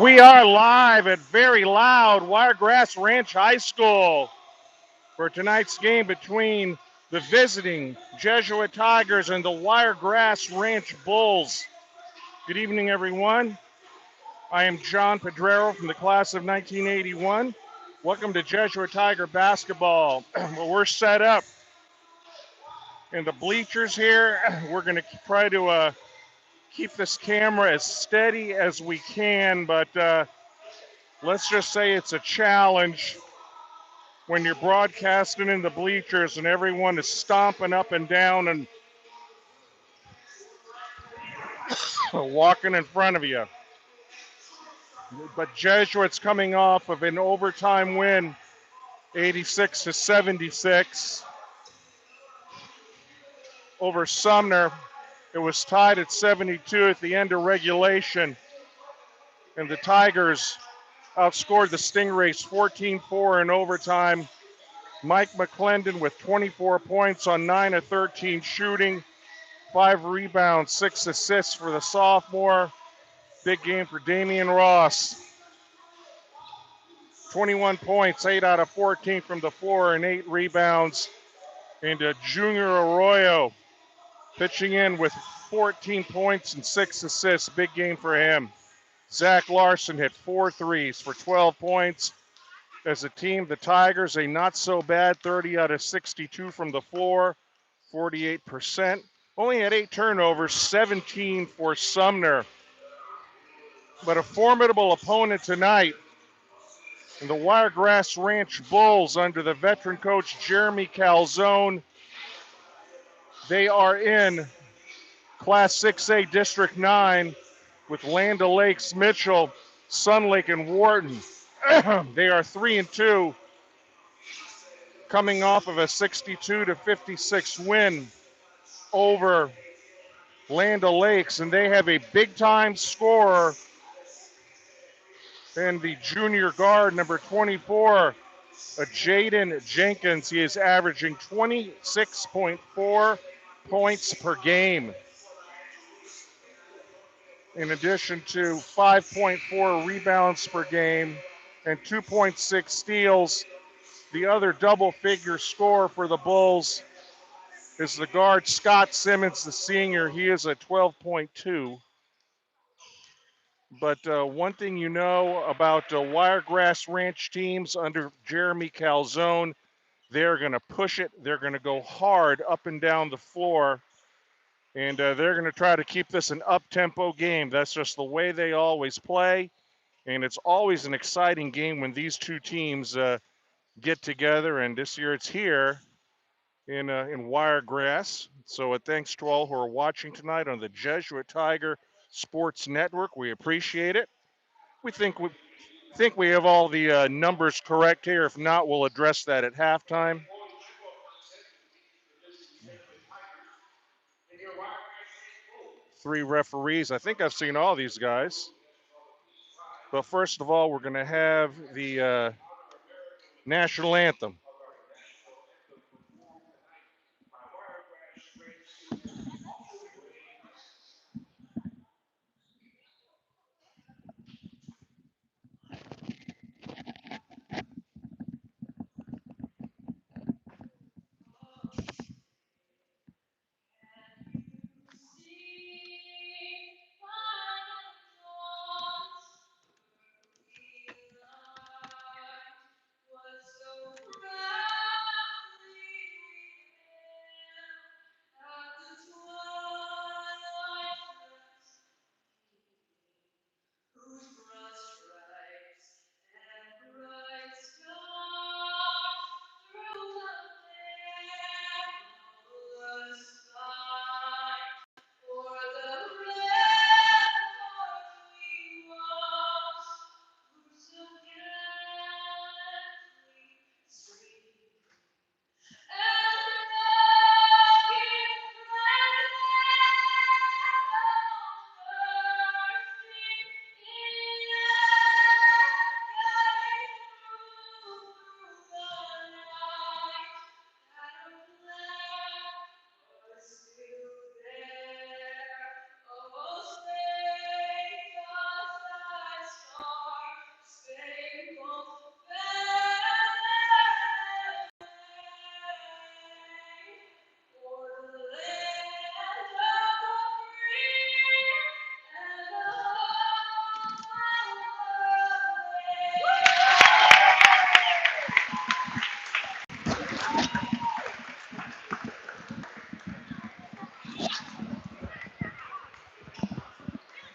We are live at very loud Wiregrass Ranch High School for tonight's game between the visiting Jesuit Tigers and the Wiregrass Ranch Bulls. Good evening, everyone. I am John Pedrero from the class of 1981. Welcome to Jesuit Tiger basketball. Well, we're set up in the bleachers here. We're going to try to keep this camera as steady as we can, but let's just say it's a challenge when you're broadcasting in the bleachers and everyone is stomping up and down and walking in front of you. But Jesuits coming off of an overtime win, 86-76 over Sumner. It was tied at 72 at the end of regulation, and the Tigers outscored the Stingrays 14-4 in overtime. Mike McClendon with 24 points on 9 of 13 shooting, 5 rebounds, 6 assists for the sophomore. Big game for Damian Ross. 21 points, 8 out of 14 from the floor, and 8 rebounds. And Junior Arroyo pitching in with 14 points and 6 assists. Big game for him. Zach Larson hit 4 threes for 12 points. As a team, the Tigers, a not-so-bad 30 out of 62 from the floor, 48%. Only had 8 turnovers, 17 for Sumner. But a formidable opponent tonight. And the Wiregrass Ranch Bulls, under the veteran coach Jeremy Calzone, they are in Class 6A District 9 with Land O'Lakes, Mitchell, Sun Lake, and Wharton. They are 3-2, coming off of a 62-56 win over Land O'Lakes, and they have a big-time scorer in the junior guard, number 24, Jaden Jenkins. He is averaging 26.4 points per game, in addition to 5.4 rebounds per game and 2.6 steals. The other double-figure scorer for the Bulls is the guard Scott Simmons, the senior. He is at 12.2. But one thing you know about Wiregrass Ranch teams under Jeremy Calzone, they're going to push it. They're going to go hard up and down the floor, and they're going to try to keep this an up-tempo game. That's just the way they always play, and it's always an exciting game when these two teams get together, and this year it's here in Wiregrass. So thanks to all who are watching tonight on the Jesuit Tiger Sports Network. We appreciate it. We think we have all the numbers correct here. If not, we'll address that at halftime. Three referees. I think I've seen all these guys. But first of all, we're going to have the national anthem.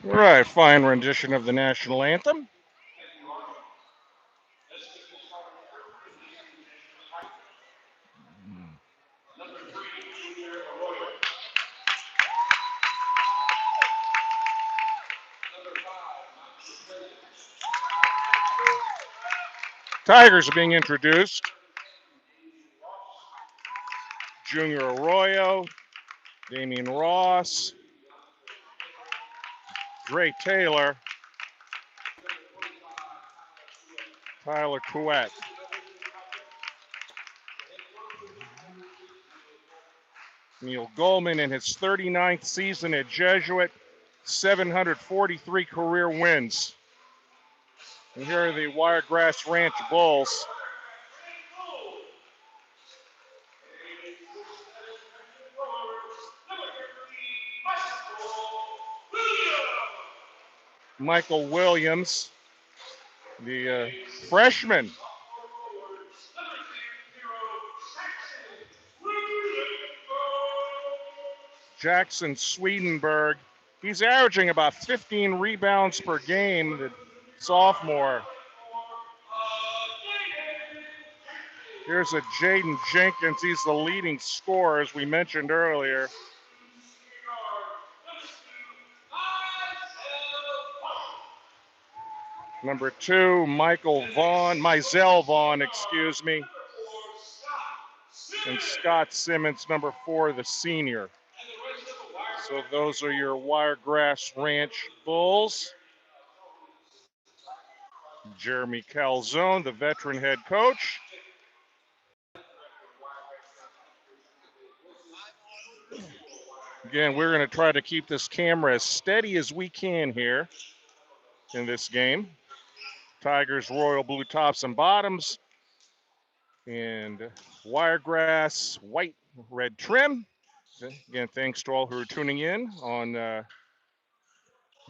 All right, fine rendition of the national anthem. Tigers are being introduced. Junior Arroyo, Damian Ross, Dre Taylor, Tyler Couette. Neil Goldman in his 39th season at Jesuit, 743 career wins. And here are the Wiregrass Ranch Bulls. Michael Williams, the freshman. Jackson Swedenberg. He's averaging about 15 rebounds per game, the sophomore. Here's a Jaden Jenkins. He's the leading scorer, as we mentioned earlier. Number 2, Mizell Vaughn, excuse me. And Scott Simmons, number 4, the senior. So those are your Wiregrass Ranch Bulls. Jeremy Calzone, the veteran head coach. Again, we're going to try to keep this camera as steady as we can here in this game. Tigers royal blue tops and bottoms and Wiregrass white red trim. Again, thanks to all who are tuning in on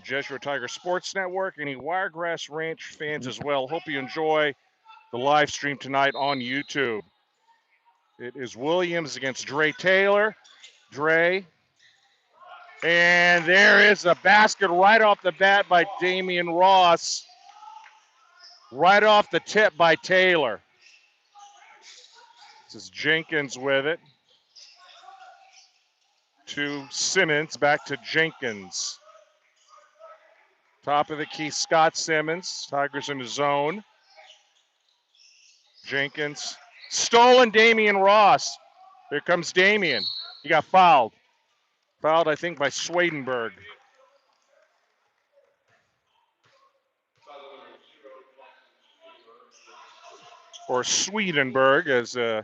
Jesuit Tiger Sports Network. Any Wiregrass Ranch fans as well. Hope you enjoy the live stream tonight on YouTube. It is Williams against Dre Taylor. Dre. And there is a basket right off the bat by Damian Ross. Right off the tip by Taylor. This is Jenkins with it. To Simmons, back to Jenkins. Top of the key, Scott Simmons. Tigers in the zone. Jenkins. Stolen Damian Ross. Here comes Damian. He got fouled. Fouled, I think, by Swedenberg. Or Swedenberg, as the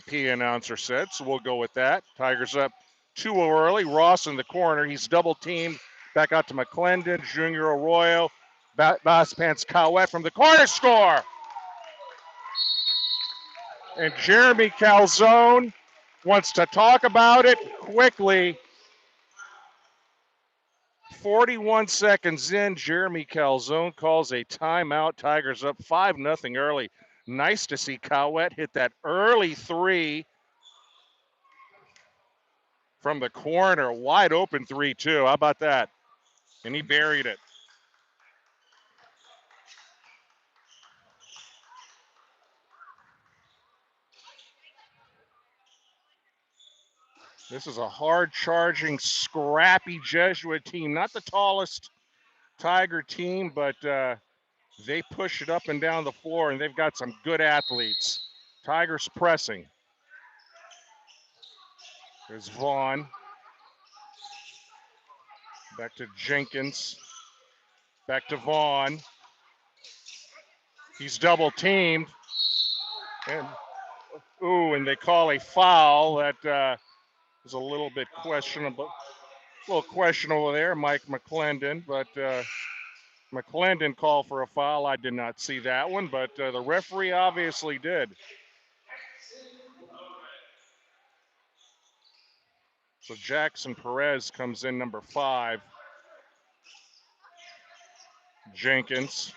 P announcer said. So we'll go with that. Tigers up 2-0 early. Ross in the corner. He's double teamed. Back out to McClendon. Junior Arroyo. Bass Pants Cowett from the corner. Score! And Jeremy Calzone wants to talk about it quickly. 41 seconds in, Jeremy Calzone calls a timeout. Tigers up 5-0 early. Nice to see Cowett hit that early three from the corner. Wide open 3-2. How about that? And he buried it. This is a hard-charging, scrappy Jesuit team. Not the tallest Tiger team, but they push it up and down the floor, and they've got some good athletes. Tigers pressing. There's Vaughn. Back to Jenkins. Back to Vaughn. He's double teamed. And they call a foul that is a little bit questionable. A little questionable there, Mike McClendon, but McClendon called for a foul. I did not see that one, but the referee obviously did. So Jackson Perez comes in, number 5. Jenkins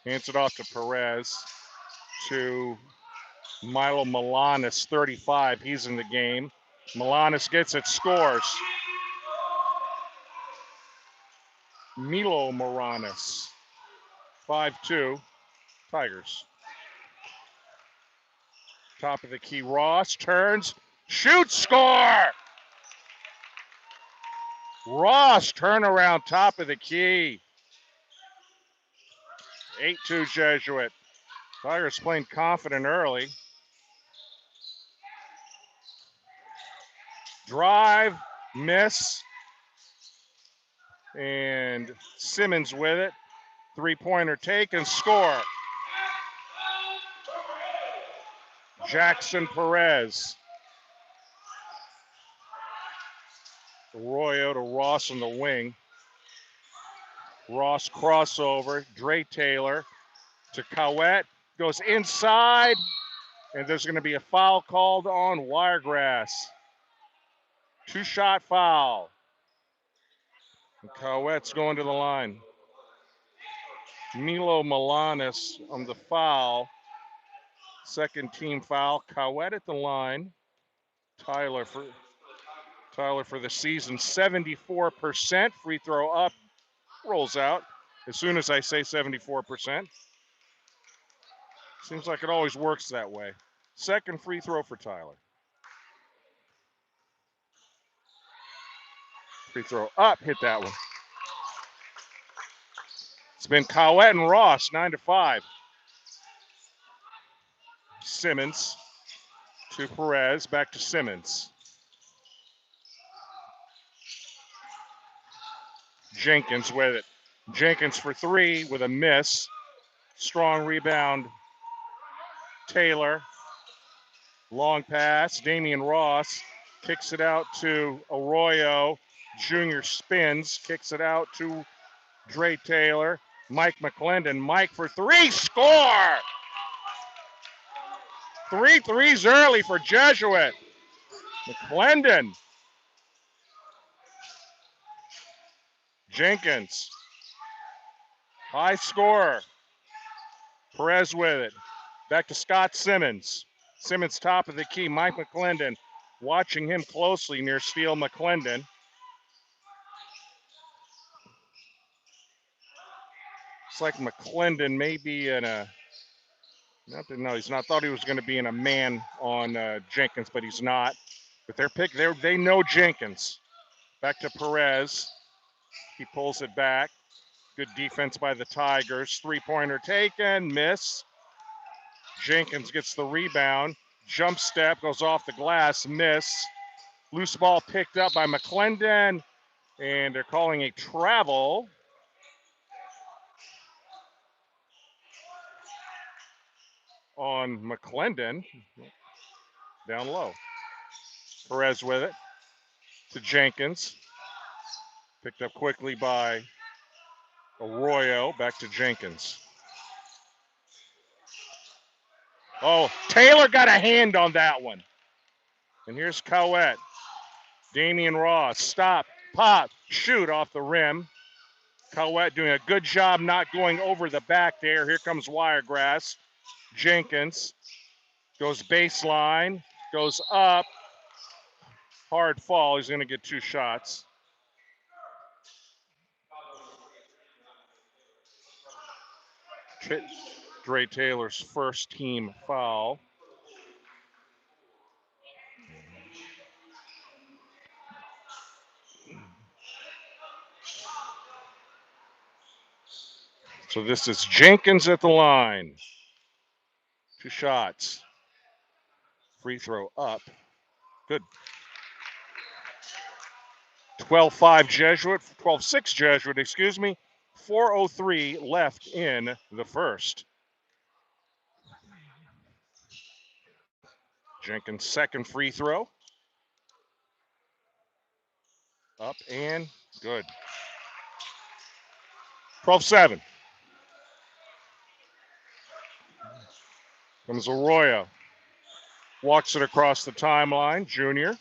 hands it off to Perez to Milo Milanis, 35. He's in the game. Milanis gets it, scores. Milo Milanis, 5-2, Tigers. Top of the key, Ross turns, shoots, score! Ross, turnaround, top of the key. 8-2 Jesuit. Tigers playing confident early. Drive, miss. And Simmons with it. Three-pointer taken, score. Jackson Perez. Arroyo to Ross on the wing. Ross crossover. Dre Taylor to Cowett. Goes inside. And there's going to be a foul called on Wiregrass. 2-shot foul. And Cowett's going to the line. Milo Milanis on the foul. Second team foul. Cowett at the line. Tyler for the season. 74%. Free throw up. Rolls out. As soon as I say 74%. Seems like it always works that way. Second free throw for Tyler. Free throw up. Hit that one. It's been Cowett and Ross, 9-5. Simmons to Perez, back to Simmons. Jenkins with it. Jenkins for 3 with a miss. Strong rebound. Taylor. Long pass. Damian Ross kicks it out to Arroyo. Junior spins, kicks it out to Dre Taylor. Mike McClendon. Mike for three. Score! 3 threes early for Jesuit. McClendon. Jenkins. High scorer. Perez with it. Back to Scott Simmons. Simmons top of the key. Mike McClendon watching him closely near Steele McClendon. It's like McClendon may be in a, no, he's not. Thought he was going to be in a man on Jenkins, but he's not. But they know Jenkins. Back to Perez. He pulls it back. Good defense by the Tigers. Three-pointer taken, miss. Jenkins gets the rebound. Jump step, goes off the glass, miss. Loose ball picked up by McClendon, and they're calling a travel. On McClendon, down low. Perez with it to Jenkins. Picked up quickly by Arroyo, back to Jenkins. Oh, Taylor got a hand on that one. And here's Cowett. Damian Ross, stop, pop, shoot off the rim. Cowett doing a good job not going over the back there. Here comes Wiregrass. Jenkins goes baseline, goes up. Hard fall. He's going to get 2 shots. Dre Taylor's first team foul. So this is Jenkins at the line. 2 shots. Free throw up. Good. 12-5 Jesuit, 12-6 Jesuit, excuse me. 4:03 left in the first. Jenkins' second free throw. Up and good. 12-7. Comes Arroyo. Walks it across the timeline. Junior.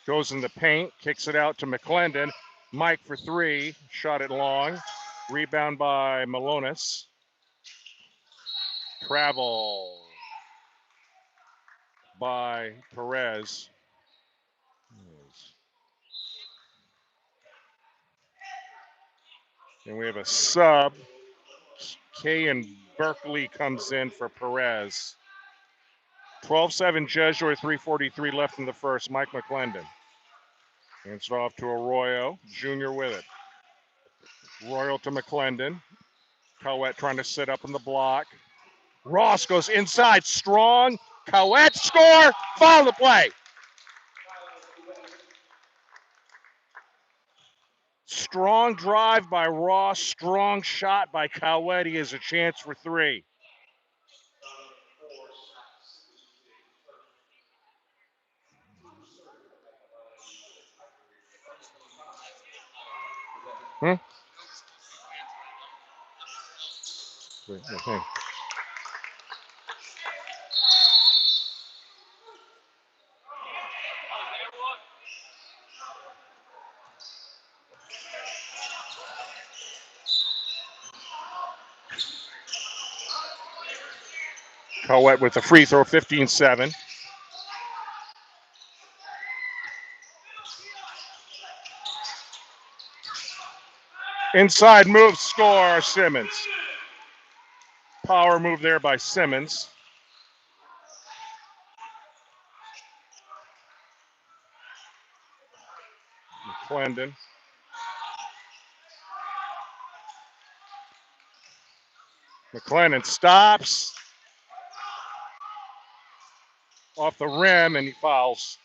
Goes in the paint. Kicks it out to McClendon. Mike for 3. Shot it long. Rebound by Malonis. Travel by Perez. And we have a sub. Kay and Berkeley comes in for Perez. 12-7 Jesuit, 3:43 left in the first. Mike McClendon. Hands it off to Arroyo. Junior with it. Royal to McClendon. Cowett trying to sit up in the block. Ross goes inside. Strong. Cowett score. Foul the play. Strong drive by Ross. Strong shot by Cowett. He has a chance for 3. Okay. Cowett with the free throw, 15-7. Inside move, score, Simmons. Power move there by Simmons. McClendon. McClendon stops. Off the rim, and he fouls.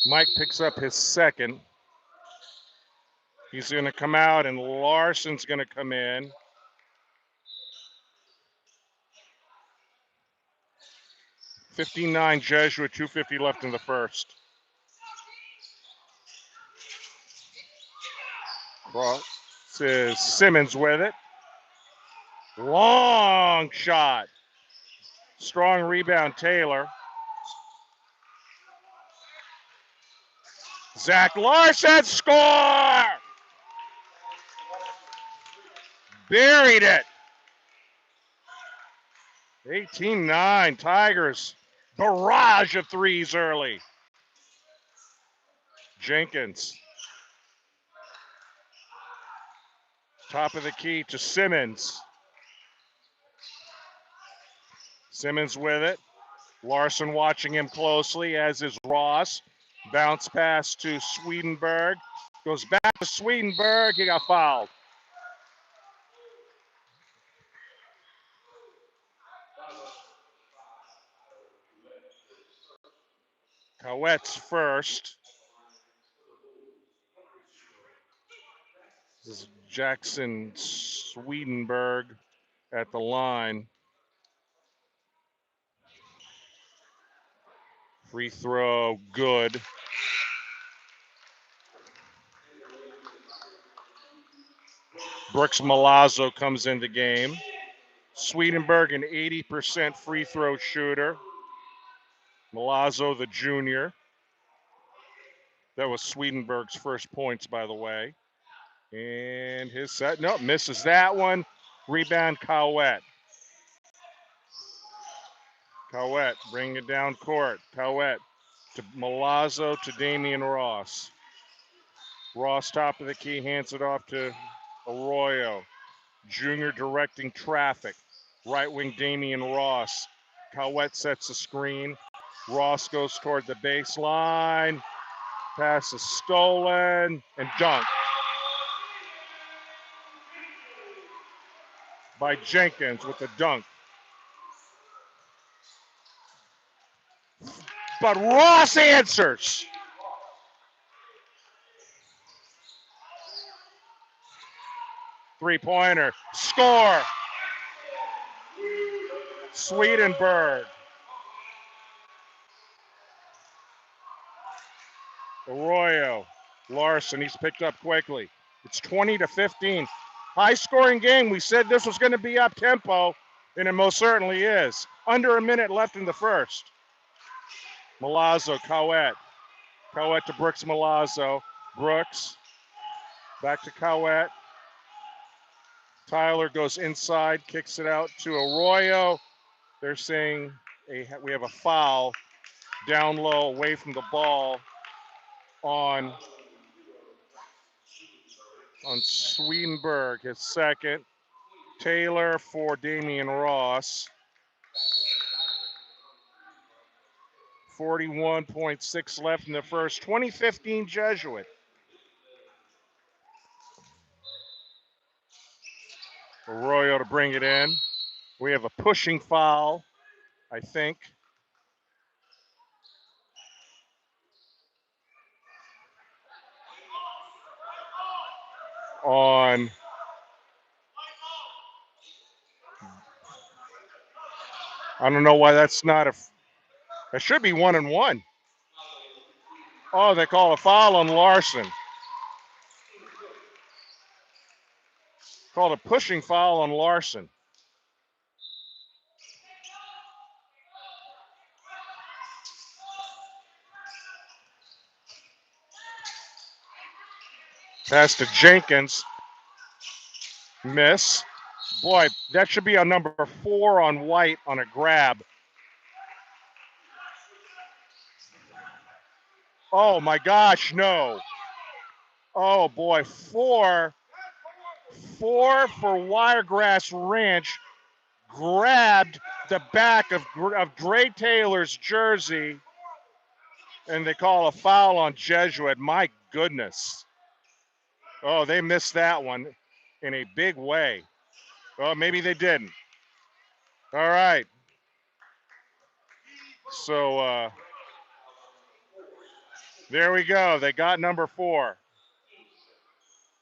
Mike picks up his second. He's going to come out, and Larson's going to come in. 59 Jesuit, 2:50 left in the first. Crosses Simmons with it. Long shot. Strong rebound, Taylor. Zach Larson, score! Buried it. 18-9, Tigers. Barrage of threes early. Jenkins. Top of the key to Simmons. Simmons with it. Larson watching him closely, as is Ross. Bounce pass to Swedenberg. Goes back to Swedenberg. He got fouled. Cowette's first. This is Jackson Swedenberg at the line. Free throw, good. Brooks Malazzo comes into game. Swedenberg, an 80% free throw shooter. Malazzo, the junior. That was Swedenberg's first points, by the way. And his set, nope, misses that one. Rebound, Cowette. Cowette, bring it down court. Cowette to Malazzo to Damian Ross. Ross, top of the key, hands it off to Arroyo. Junior directing traffic. Right wing Damian Ross. Cowette sets the screen. Ross goes toward the baseline. Pass is stolen and dunked by Jenkins with the dunk. But Ross answers. Three-pointer. Score. Swedenberg. Arroyo. Larson, he's picked up quickly. It's 20-15. High-scoring game. We said this was going to be up-tempo, and it most certainly is. Under a minute left in the first. Malazzo, Cowette. Cowette to Brooks Malazzo. Brooks. Back to Cowette. Tyler goes inside, kicks it out to Arroyo. They're saying we have a foul down low away from the ball on Swedenberg, his second. Taylor for Damian Ross. 41.6 left in the first. 2015 Jesuit. Arroyo to bring it in. We have a pushing foul, I think. On I don't know why that's not a. It should be 1-1. Oh, they call a foul on Larson. Called a pushing foul on Larson. Pass to Jenkins. Miss. Boy, that should be a number 4 on White on a grab. Oh my gosh, no. Oh boy, 4 for Wiregrass Ranch grabbed the back of Dre Taylor's jersey, and they call a foul on Jesuit. My goodness. Oh, they missed that one in a big way. Well, maybe they didn't. All right. So there we go. They got number 4.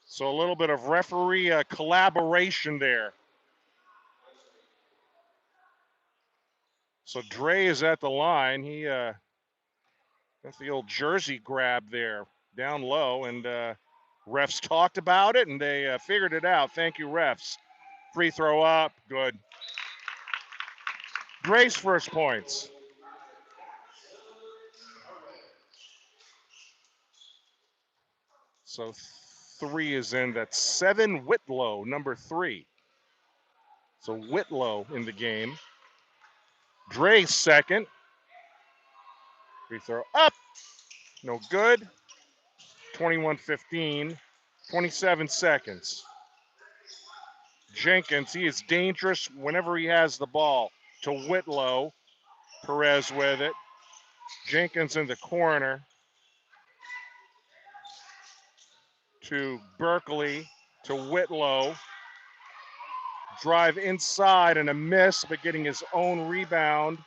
So a little bit of referee collaboration there. So Dre is at the line. He got the old jersey grab there down low, and refs talked about it, and they figured it out. Thank you, refs. Free throw up, good. Dre's first points. So 3 is in. That's 7 Whitlow, number 3. So Whitlow in the game. Dre second. Free throw up. No good. 21-15. 27 seconds. Jenkins, he is dangerous whenever he has the ball. To Whitlow. Perez with it. Jenkins in the corner. To Berkeley. To Whitlow. Drive inside and a miss, but getting his own rebound.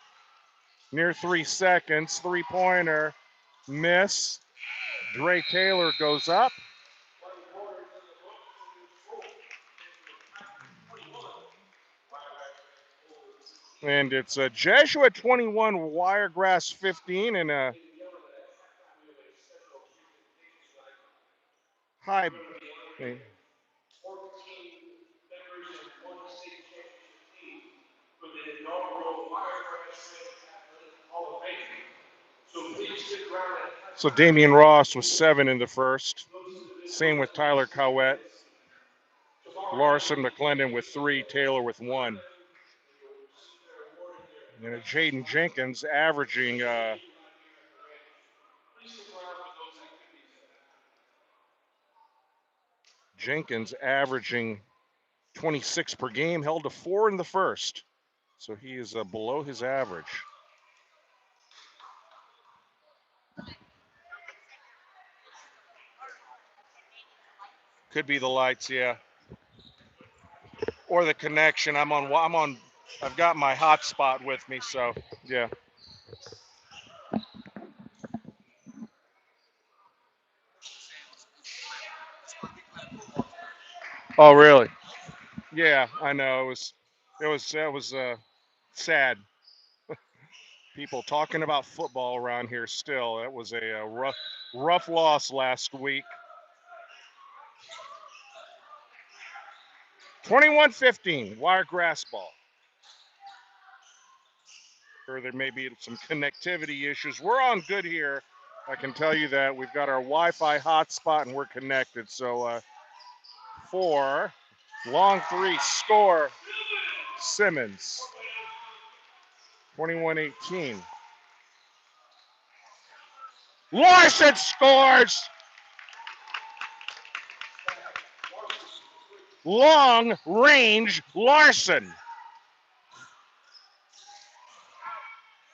Near 3 seconds. Three-pointer. Miss. Dre Taylor goes up. And it's a Jesuit 21, Wiregrass 15, and a high. So Damian Ross was 7 in the first. Same with Tyler Cowett. Larson McClendon with 3, Taylor with 1. And Jaden Jenkins averaging Jenkins averaging 26 per game, held to 4 in the first. So he is below his average. Could be the lights, yeah. Or the connection. I've got my hotspot with me, so yeah. Oh, really? Yeah, I know. It was sad. People talking about football around here still. It was a rough loss last week. 21-15, Wiregrass ball. Or there may be some connectivity issues. We're on good here. I can tell you that. We've got our Wi-Fi hotspot and we're connected. So 4, long 3, score, Simmons. 21-18. Larson scores! Long range Larson.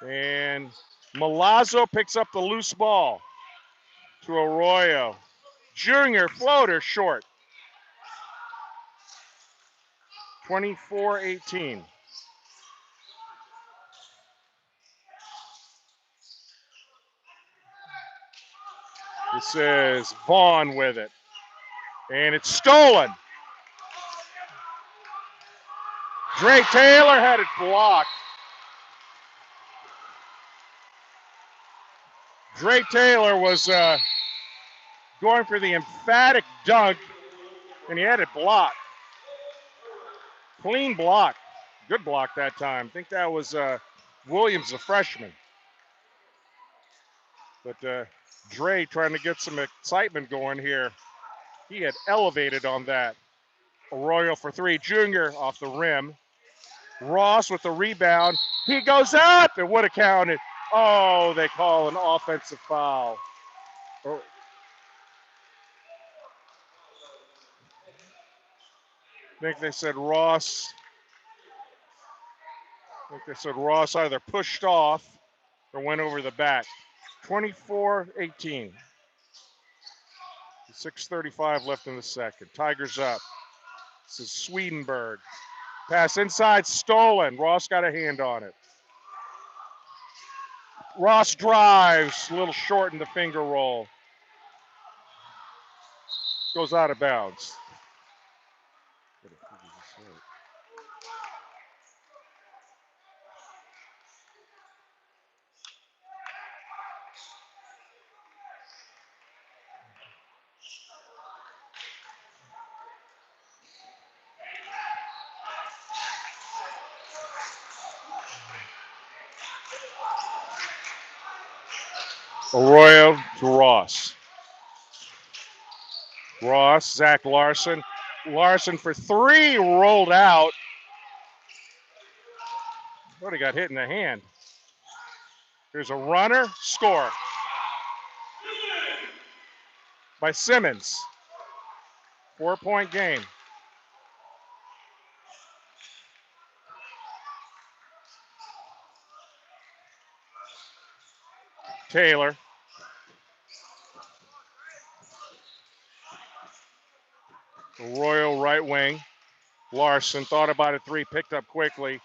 And Milazzo picks up the loose ball to Arroyo. Junior floater short. 24-18. This is Vaughn with it. And it's stolen. Dre Taylor had it blocked. Dre Taylor was going for the emphatic dunk, and he had it blocked. Clean block. Good block that time. I think that was Williams, the freshman. But Dre trying to get some excitement going here. He had elevated on that. Arroyo for 3. Junior off the rim. Ross with the rebound. He goes up. It would have counted. Oh, they call an offensive foul. Oh. I think they said Ross either pushed off or went over the back. 24-18. 6:35 left in the second. Tigers up. This is Swedenberg. Pass inside, stolen. Ross got a hand on it. Ross drives, a little short in the finger roll. Goes out of bounds. Arroyo to Ross. Ross, Zach Larson. Larson for three, rolled out. But he got hit in the hand. There's a runner, score by Simmons. 4-point game. Taylor. Arroyo right wing. Larson thought about a three, picked up quickly.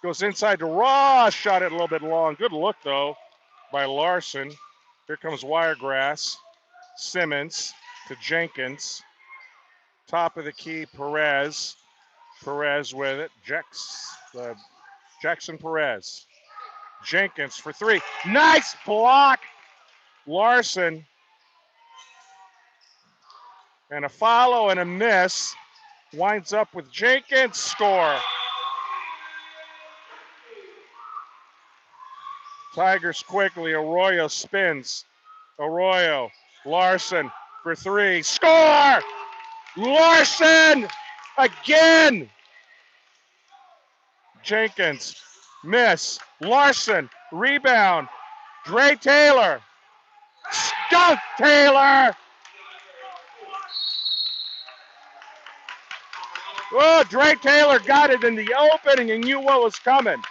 Goes inside to Ross, shot it a little bit long. Good look, though, by Larson. Here comes Wiregrass. Simmons to Jenkins. Top of the key, Perez. Perez with it. Jackson Perez. Jenkins for three. Nice block. Larson. And a follow and a miss. Winds up with Jenkins. Score. Tigers quickly. Arroyo spins. Arroyo. Larson for three. Score! Larson again. Jenkins. Miss. Larson. Rebound. Dre Taylor. Skunk Taylor. Oh, Dre Taylor got it in the opening and knew what was coming.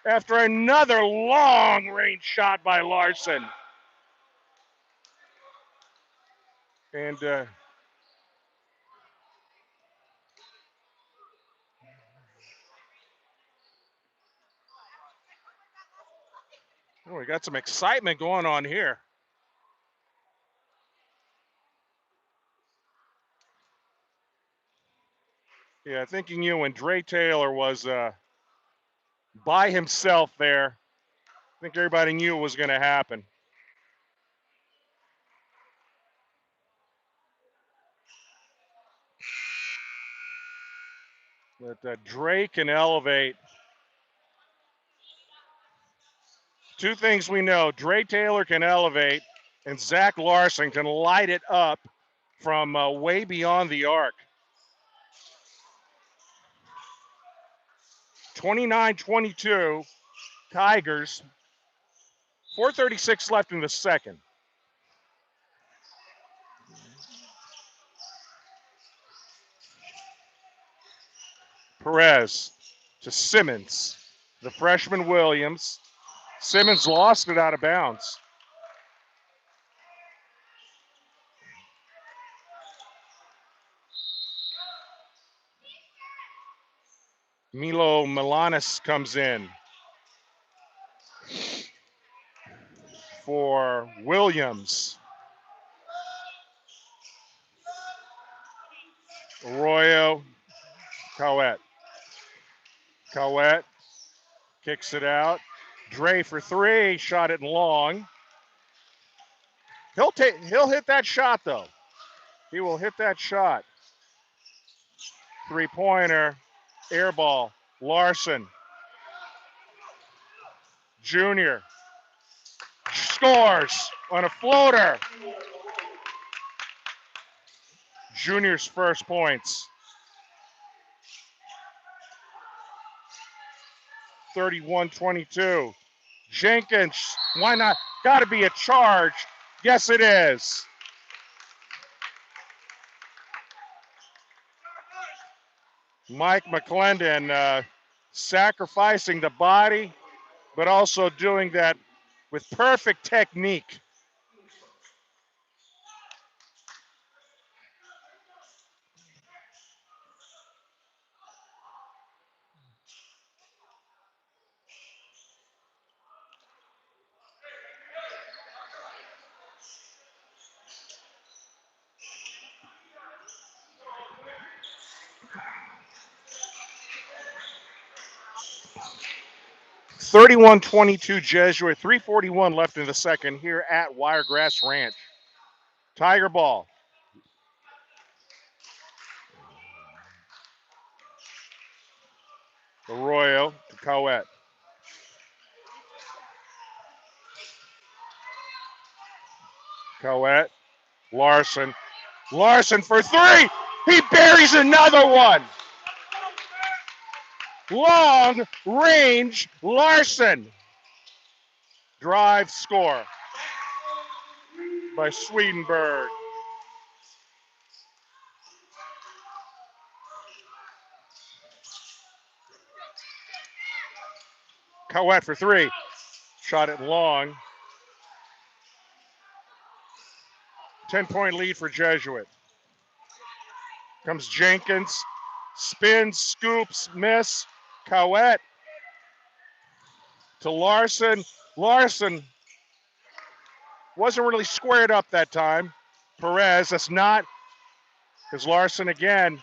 After another long range shot by Larson. And we got some excitement going on here. Yeah, thinking when Dre Taylor was by himself there, I think everybody knew it was going to happen. But Dre can elevate. Two things we know. Dre Taylor can elevate, and Zach Larson can light it up from way beyond the arc. 29-22, Tigers. 4:36 left in the second. Perez to Simmons. The freshman Williams. Simmons lost it out of bounds. Milo Milanis comes in for Williams. Arroyo, Cowett. Cowett kicks it out. Dre for three, shot it long. He'll hit that shot though. He will hit that shot. Three-pointer, air ball. Larson. Junior scores on a floater. Junior's first points. 31-22. Jenkins, why not? Got to be a charge. Yes, it is. Mike McClendon sacrificing the body, but also doing that with perfect technique. (31-22) Jesuit, 3:41 left in the second here at Wiregrass Ranch. Tiger ball. Arroyo to Cowett. Coet, Larson. Larson for three. He buries another one. Long range Larson. Drive score by Swedenberg. Coet for three. Shot it long. 10-point lead for Jesuit. Comes Jenkins. Spins, scoops, miss. Coet to Larson. Larson wasn't really squared up that time. Perez, that's not, because Larson again.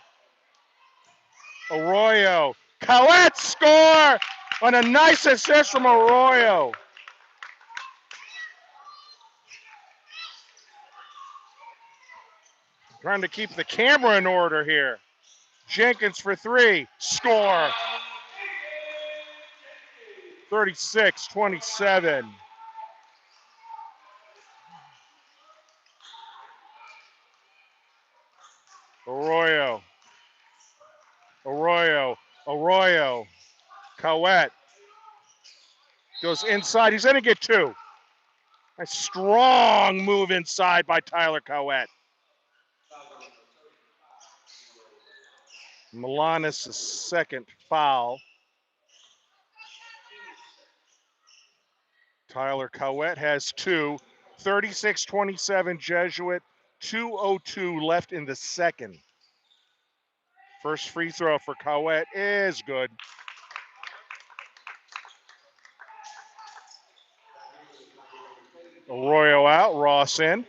Arroyo. Coet score on a nice assist from Arroyo. Trying to keep the camera in order here. Jenkins for three. Score. 36-27. Arroyo. Arroyo. Arroyo. Coet goes inside. He's going to get two. A strong move inside by Tyler Coet. Milanis' second foul. Tyler Coet has two. 36-27 Jesuit. 2:02 left in the second. First free throw for Coet is good. Arroyo out, Ross in.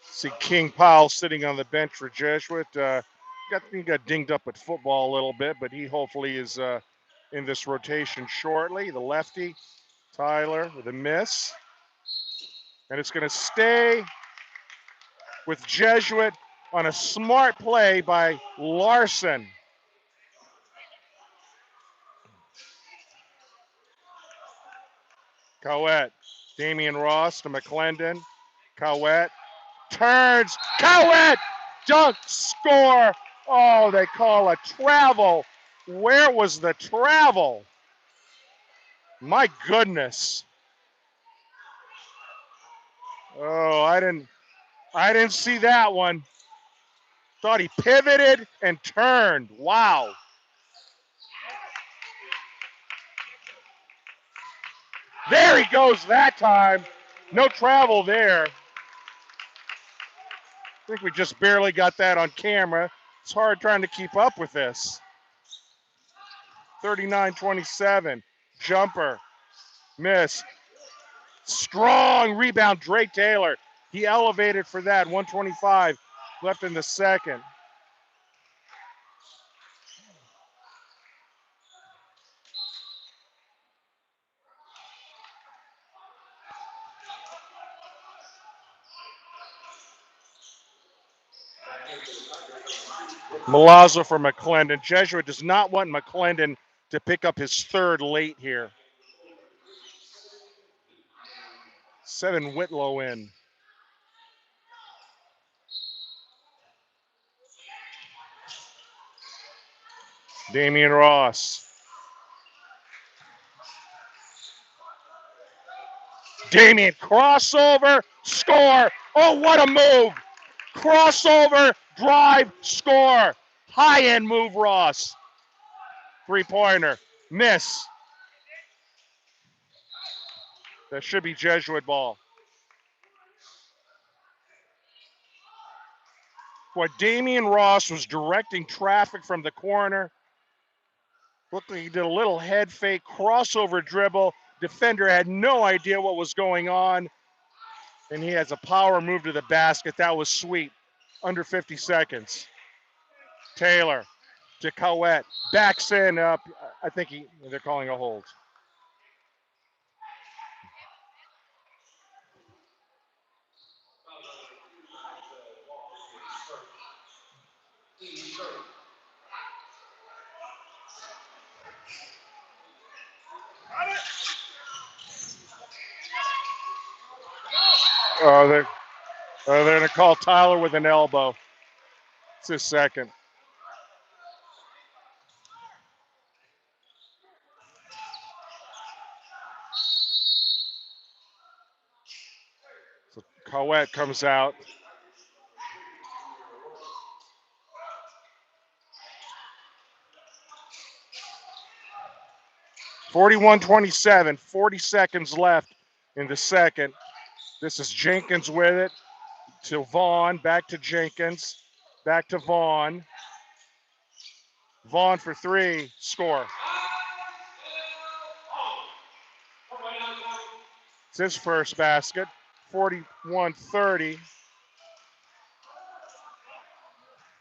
See King Powell sitting on the bench for Jesuit. He got dinged up with football a little bit, but he hopefully is in this rotation shortly. The lefty, Tyler, with a miss. And it's going to stay with Jesuit on a smart play by Larson. Coet, Damian Ross to McClendon. Coet turns. Coet, dunk, score. Oh, they call a travel. Where was the travel? My goodness. Oh, I didn't see that one. Thought he pivoted and turned. Wow. There he goes that time. No travel there. I think we just barely got that on camera. It's hard trying to keep up with this. 39-27. Jumper. Miss. Strong rebound, Drake Taylor. He elevated for that. 125 left in the second. Milazzo for McClendon. Jesuit does not want McClendon to pick up his third late here. 7 Whitlow in. Damian Ross. Damian crossover, score. Oh, what a move. Crossover, drive, score. High-end move, Ross. Three-pointer, miss. That should be Jesuit ball. What Damian Ross was directing traffic from the corner. Looked like he did a little head fake, crossover dribble. Defender had no idea what was going on. And he has a power move to the basket. That was sweet. Under 50 seconds. Taylor to Coet. Backs in. I think they're calling a hold. They're going to call Tyler with an elbow. It's his second. So Coette comes out. (41-27), 40 seconds left in the second. This is Jenkins with it to Vaughn, back to Jenkins, back to Vaughn. Vaughn for three, score. It's his first basket, 41-30.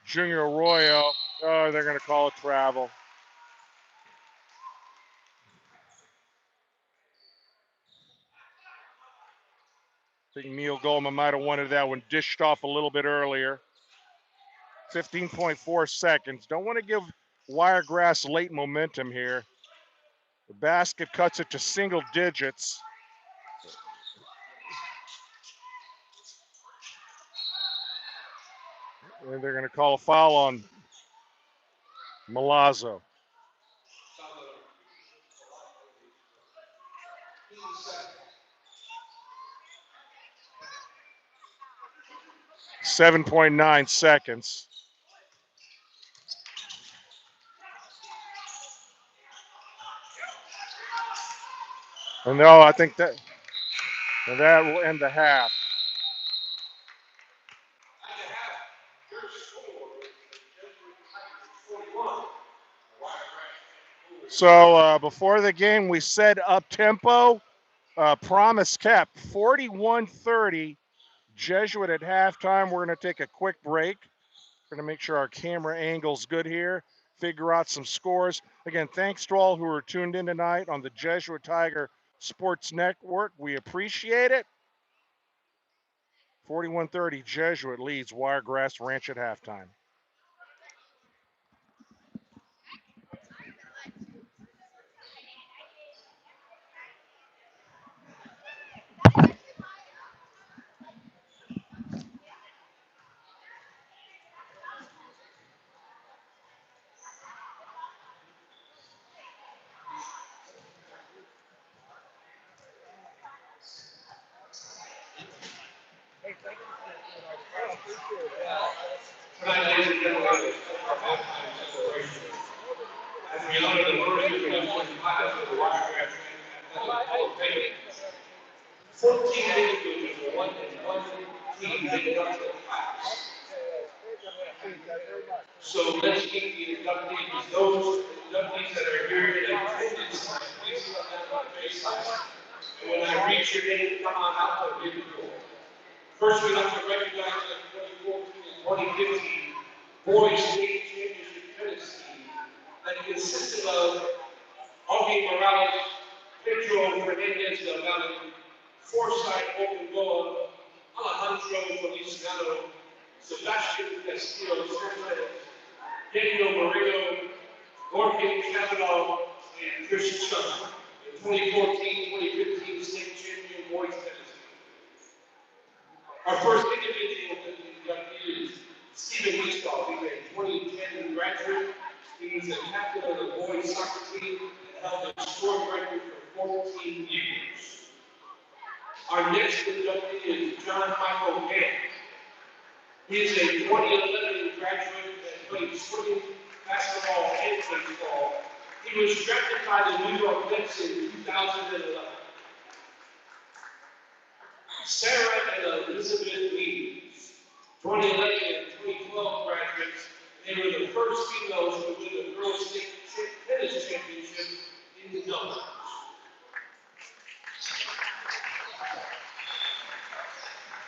Junior Arroyo, oh, they're going to call it travel. I think Neil Goldman might have wanted that one dished off a little bit earlier. 15.4 seconds. Don't want to give Wiregrass late momentum here. The basket cuts it to single digits. And they're going to call a foul on Milazzo. .9 seconds. And no, I think that will end the half. So before the game, we said up tempo. Promise kept. 41-30. Jesuit at halftime. We're going to take a quick break. We're going to make sure our camera angle's good here. Figure out some scores. Again, thanks to all who are tuned in tonight on the Jesuit Tiger Sports Network. We appreciate it. 41-30, Jesuit leads Wiregrass Ranch at halftime. Tonight, ladies and gentlemen, our halftime celebration. As we honor the first of the 25 of the Wiregrass Ranch, 14 individuals were one team made up the class. So let's keep the inductees, those inductees that are here in attendance, please let them on the baseline. And when I reach your name, come on out and give the floor. First, we'd like to recognize the 2014 and 2015 boys state championship tennis team that consisted of Augie Morales, Pedro Fernandez Delgado, Forsyth Okunboa, Alejandro Feliciano, Sebastian Castillo Sanchez, Daniel Moreno, Jorge Cavanaugh, and Chris Chuck, the 2014-2015 state champion boys tennis team. Our first individual inductee is Stephen Eastoff. He's a 2010 graduate. He's a captain of the boys soccer team and held a scoring record for 14 years. Our next inductee is John Michael Gant. He is a 2011 graduate that played swimming, basketball, and baseball. He was drafted by the New York Knicks in 2011. Sarah and Elizabeth Weeds, 2011 and 2012 graduates. They were the first females to win the girls' state tennis championship in the doubles.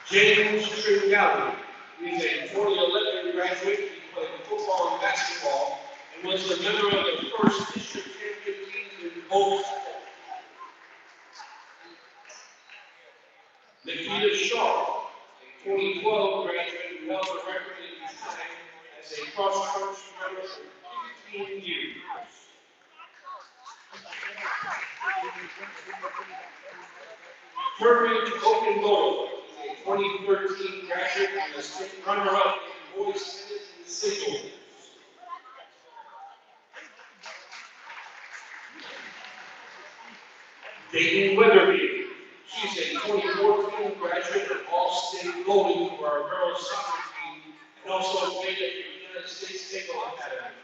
James Tringali is a 2011 graduate. He played football and basketball and was the member of the first district championship team in both sports. Nikita Shaw, a 2012 graduate who held the record in time as a cross-country runner for 15 years. Kirby Okengo is a 2013 graduate and a state runner-up in boys tennis and singles. Dayton Weatherby. She's a 2014 graduate of All-State Bowling for our girls soccer team and also played at the United States Naval Academy.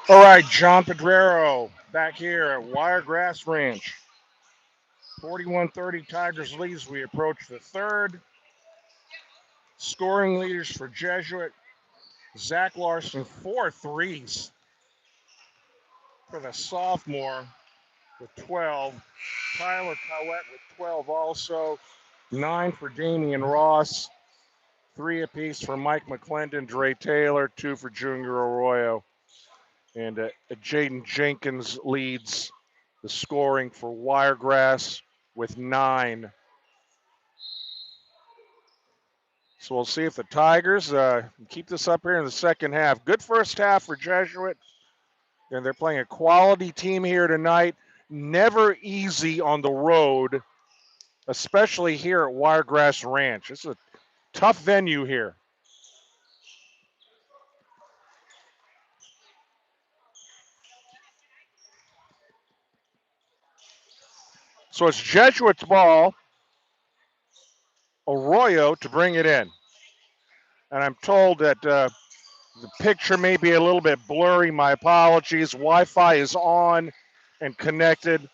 All right, John Pedrero back here at Wiregrass Ranch. 41-30 Tigers leads. We approach the third. Scoring leaders for Jesuit. Zach Larson, 4 threes for the sophomore with 12. Tyler Cowett with 12 also. 9 for Damian Ross. 3 apiece for Mike McClendon, Dre Taylor, 2 for Junior Arroyo. And Jaden Jenkins leads the scoring for Wiregrass with 9. So we'll see if the Tigers keep this up here in the second half. Good first half for Jesuit. And they're playing a quality team here tonight. Never easy on the road, especially here at Wiregrass Ranch. It's a tough venue here. So it's Jesuit's ball. Arroyo to bring it in. And I'm told that the picture may be a little bit blurry. My apologies. Wi-Fi is on and connected.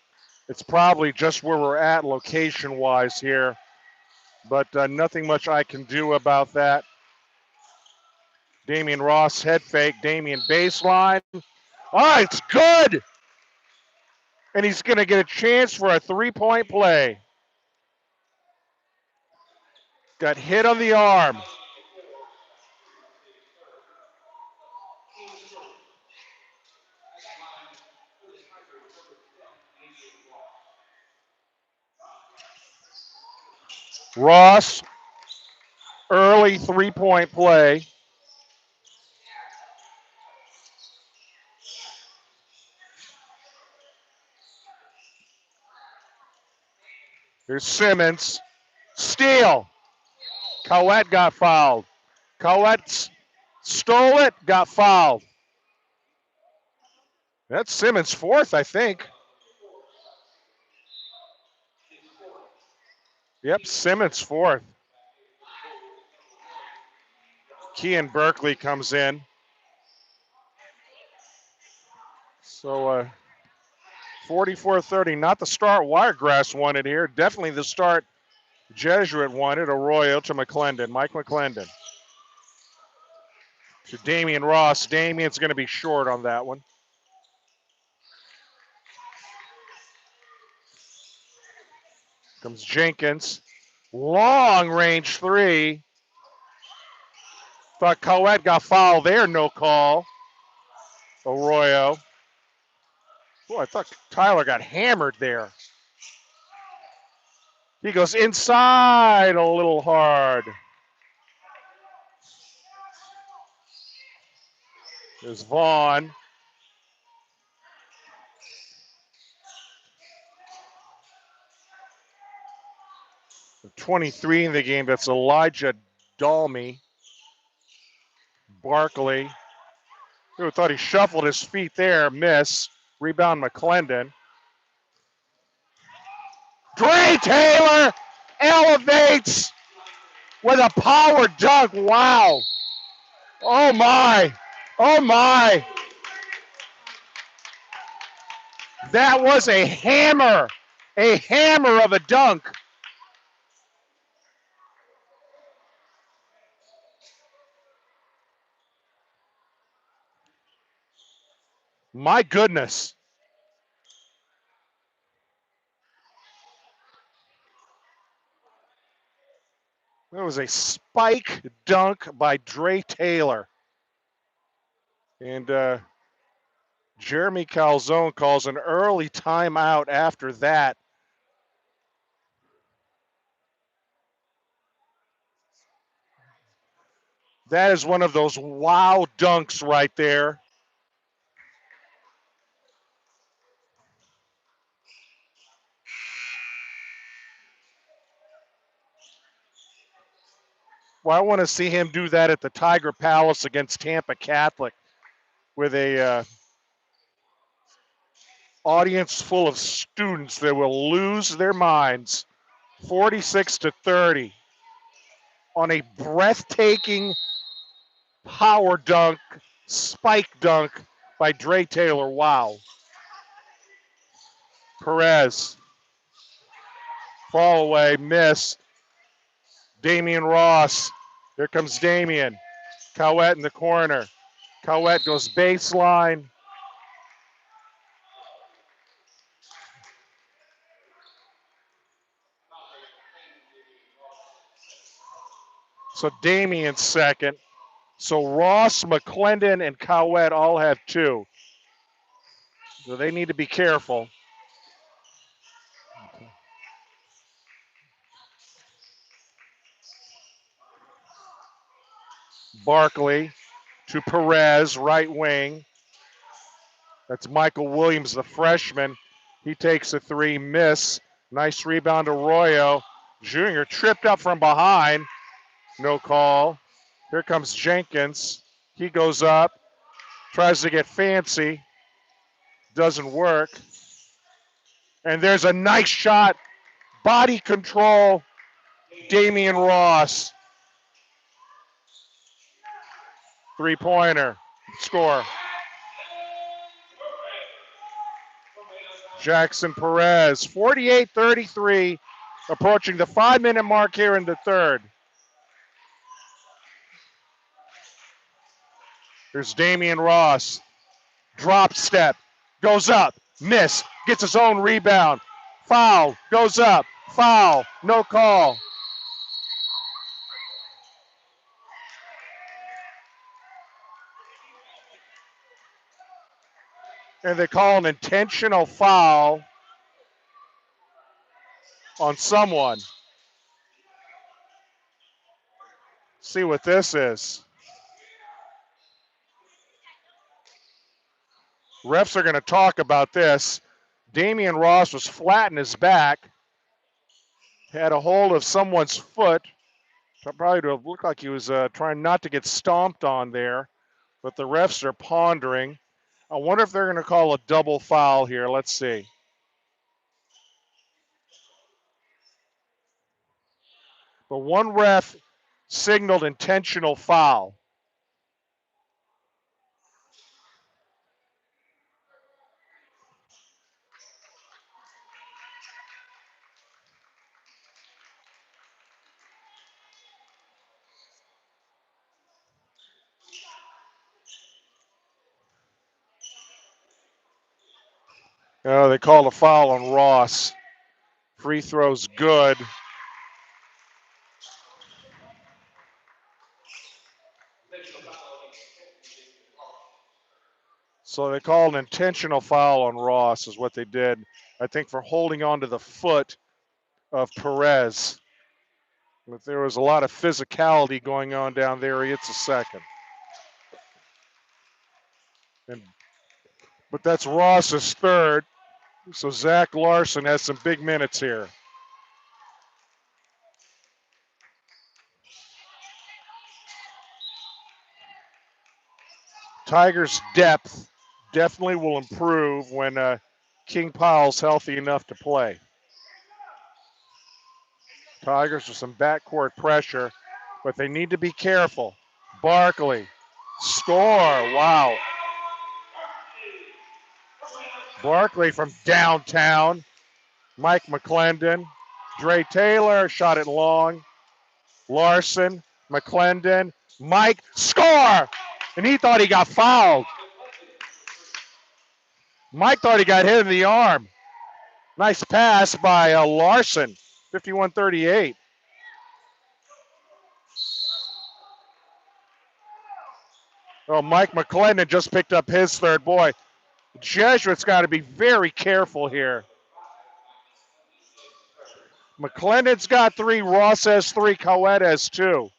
It's probably just where we're at location-wise here, but nothing much I can do about that. Damian Ross head fake. Damian baseline. It's good! And he's going to get a chance for a three-point play. Got hit on the arm. Ross, early three-point play. Here's Simmons. Steal. Collette got fouled. Collette stole it, got fouled. That's Simmons' fourth, I think. Yep, Simmons' fourth. Kean Berkeley comes in. So 44-30, not the start Wiregrass wanted here. Definitely the start Jesuit wanted. Arroyo to McClendon, Mike McClendon. To Damian Ross. Damian's going to be short on that one. Comes Jenkins. Long range three. Thought Collette got fouled there, no call. Arroyo. Oh, I thought Tyler got hammered there. He goes inside a little hard. There's Vaughn. The 23 in the game, that's Elijah Dalmy. Barkley. Who thought he shuffled his feet there, miss. Rebound McClendon. Dre Taylor elevates with a power dunk. Wow. Oh my. Oh my. That was a hammer of a dunk. My goodness. That was a spike dunk by Dre Taylor. And Jeremy Calzone calls an early timeout after that. That is one of those wow dunks right there. Well, I want to see him do that at the Tiger Palace against Tampa Catholic with a audience full of students that will lose their minds. 46-30 on a breathtaking power dunk, spike dunk by Dre Taylor. Wow. Perez. Fall away, miss. Damian Ross. Here comes Damian. Collette in the corner. Collette goes baseline. So Damian second. So Ross, McClendon, and Collette all have two. So they need to be careful. Barkley to Perez, right wing. That's Michael Williams, the freshman. He takes a three, miss. Nice rebound to Arroyo. Junior tripped up from behind. No call. Here comes Jenkins. He goes up, tries to get fancy. Doesn't work. And there's a nice shot. Body control Damian Ross, three-pointer, score. Jackson Perez, 48-33, approaching the 5-minute mark here in the third. There's Damian Ross, drop step, goes up, miss, gets his own rebound, foul, goes up, foul, no call. And they call an intentional foul on someone. See what this is. Refs are going to talk about this. Damian Ross was flat in his back, had a hold of someone's foot. Probably to have looked like he was trying not to get stomped on there, but the refs are pondering. I wonder if they're going to call a double foul here. Let's see. But one ref signaled intentional foul. They called a foul on Ross. Free throw's good. So they called an intentional foul on Ross is what they did, I think, for holding on to the foot of Perez. But there was a lot of physicality going on down there. He hits a second. But that's Ross's third. So Zach Larson has some big minutes here. Tigers' depth definitely will improve when King Powell's healthy enough to play. Tigers with some backcourt pressure, but they need to be careful. Barkley, score, wow. Barkley from downtown. Mike McClendon. Dre Taylor shot it long. Larson, McClendon, Mike, score! And he thought he got fouled. Mike thought he got hit in the arm. Nice pass by Larson, 51-38. Oh, Mike McClendon just picked up his third. Boy, the Jesuits got to be very careful here. McClendon's got three, Ross has three, Coed has two.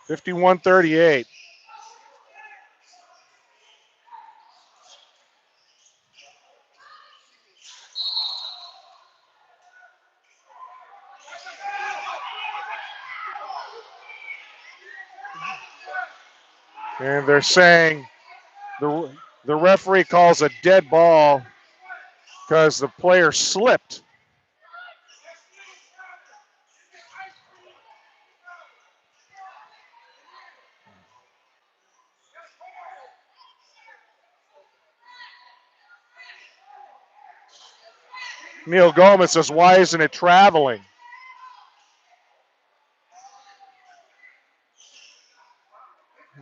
(51-38). And they're saying the referee calls a dead ball because the player slipped. Neil Gomez says, why isn't it traveling?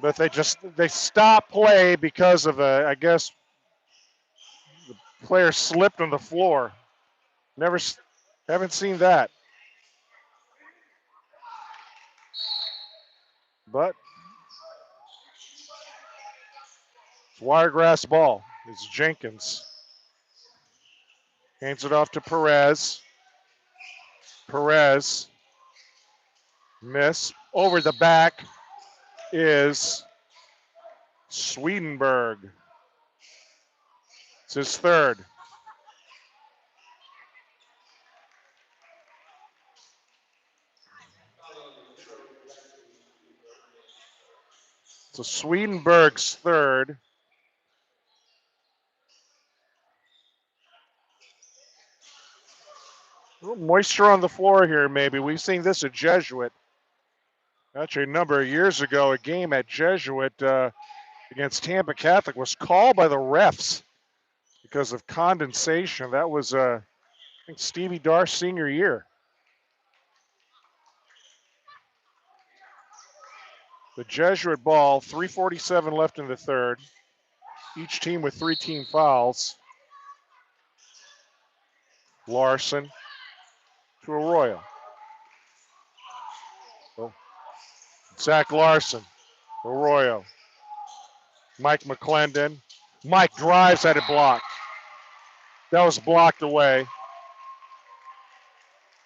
But they stopped play because of I guess the player slipped on the floor. Haven't seen that. But it's Wiregrass ball. It's Jenkins. Hands it off to Perez. Perez. Miss. Over the back is Swedenberg. It's his third. So Swedenberg's third. A little moisture on the floor here, maybe. We've seen this at Jesuit. Actually, a number of years ago, a game at Jesuit against Tampa Catholic was called by the refs because of condensation. That was, I think, Stevie Dar's senior year. The Jesuit ball, 3:47 left in the third. Each team with 3 team fouls. Larson to Arroyo. Oh. Zach Larson, Arroyo. Mike McClendon. Mike drives, had it blocked. That was blocked away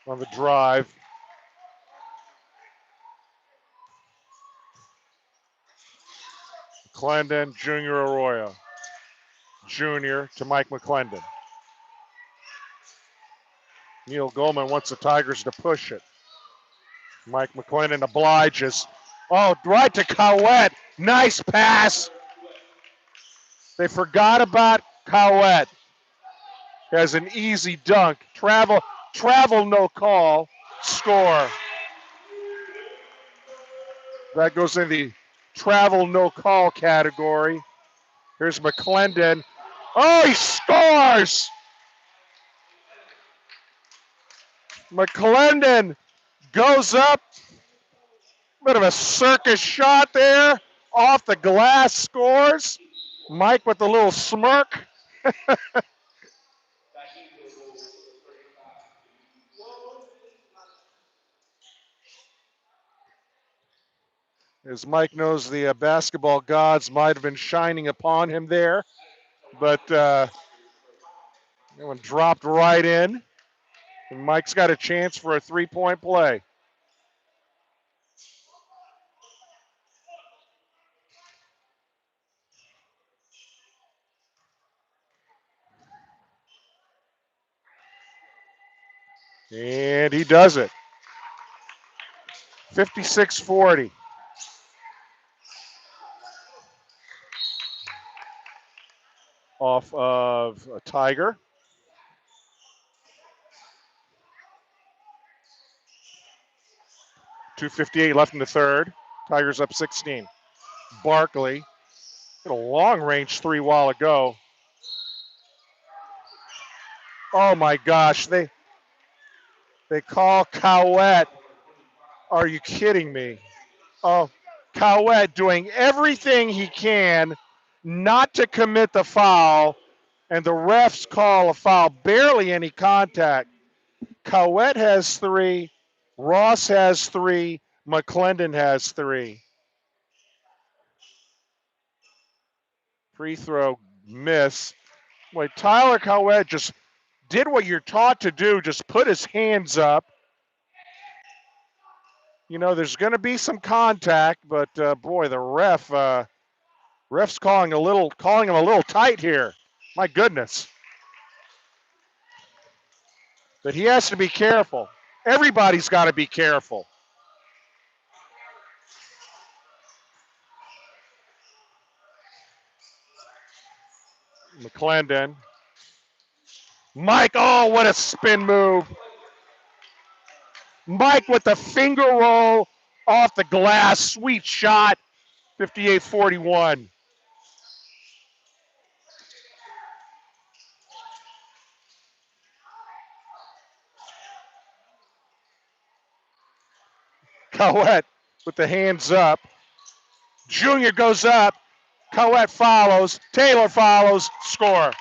on the drive. McClendon, Junior Arroyo. Junior to Mike McClendon. Neil Goldman wants the Tigers to push it. Mike McClendon obliges. Oh, right to Cowett. Nice pass. They forgot about Cowett. Has an easy dunk. Travel, no call. Score. That goes in the travel, no call category. Here's McClendon. Oh, he scores! McClendon goes up. Bit of a circus shot there. Off the glass, scores. Mike with a little smirk. As Mike knows, the basketball gods might have been shining upon him there, but that one dropped right in. And Mike's got a chance for a 3-point play. And he does it. 56-40. Off of a Tiger. .258 left in the third. Tigers up 16. Barkley hit a long-range three while ago. Oh my gosh, they call Cowett. Are you kidding me? Oh, Cowett doing everything he can not to commit the foul, and the refs call a foul, barely any contact. Cowett has 3, Ross has 3, McClendon has 3. Free throw miss. Boy, Tyler Cowett just did what you're taught to do, just put his hands up. You know, there's going to be some contact, but boy, the ref's calling him a little tight here. My goodness. But he has to be careful. Everybody's got to be careful. McClendon. Mike, oh, what a spin move. Mike with the finger roll off the glass. Sweet shot. 58-41. Cowett with the hands up. Junior goes up. Cowett follows. Taylor follows. Score.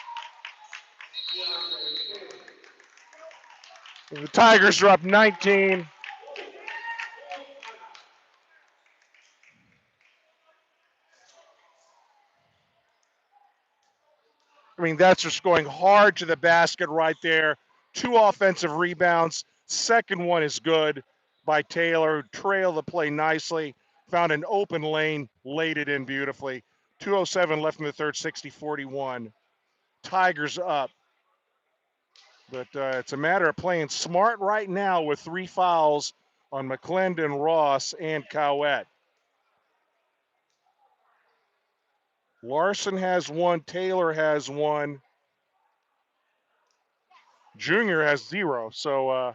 The Tigers are up 19. I mean, that's just going hard to the basket right there. 2 offensive rebounds. Second one is good by Taylor. Trailed the play nicely. Found an open lane. Laid it in beautifully. 2:07 left in the third. 60-41. Tigers up. But it's a matter of playing smart right now with 3 fouls on McClendon, Ross, and Cowett. Larson has one. Taylor has one. Junior has 0. So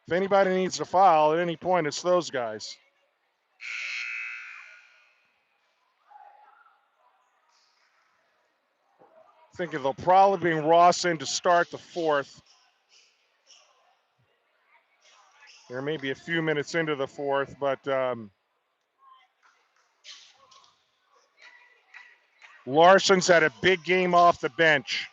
if anybody needs to foul at any point, it's those guys. Thinking they'll probably bring Ross in to start the fourth. There may be a few minutes into the fourth, but Larson's had a big game off the bench.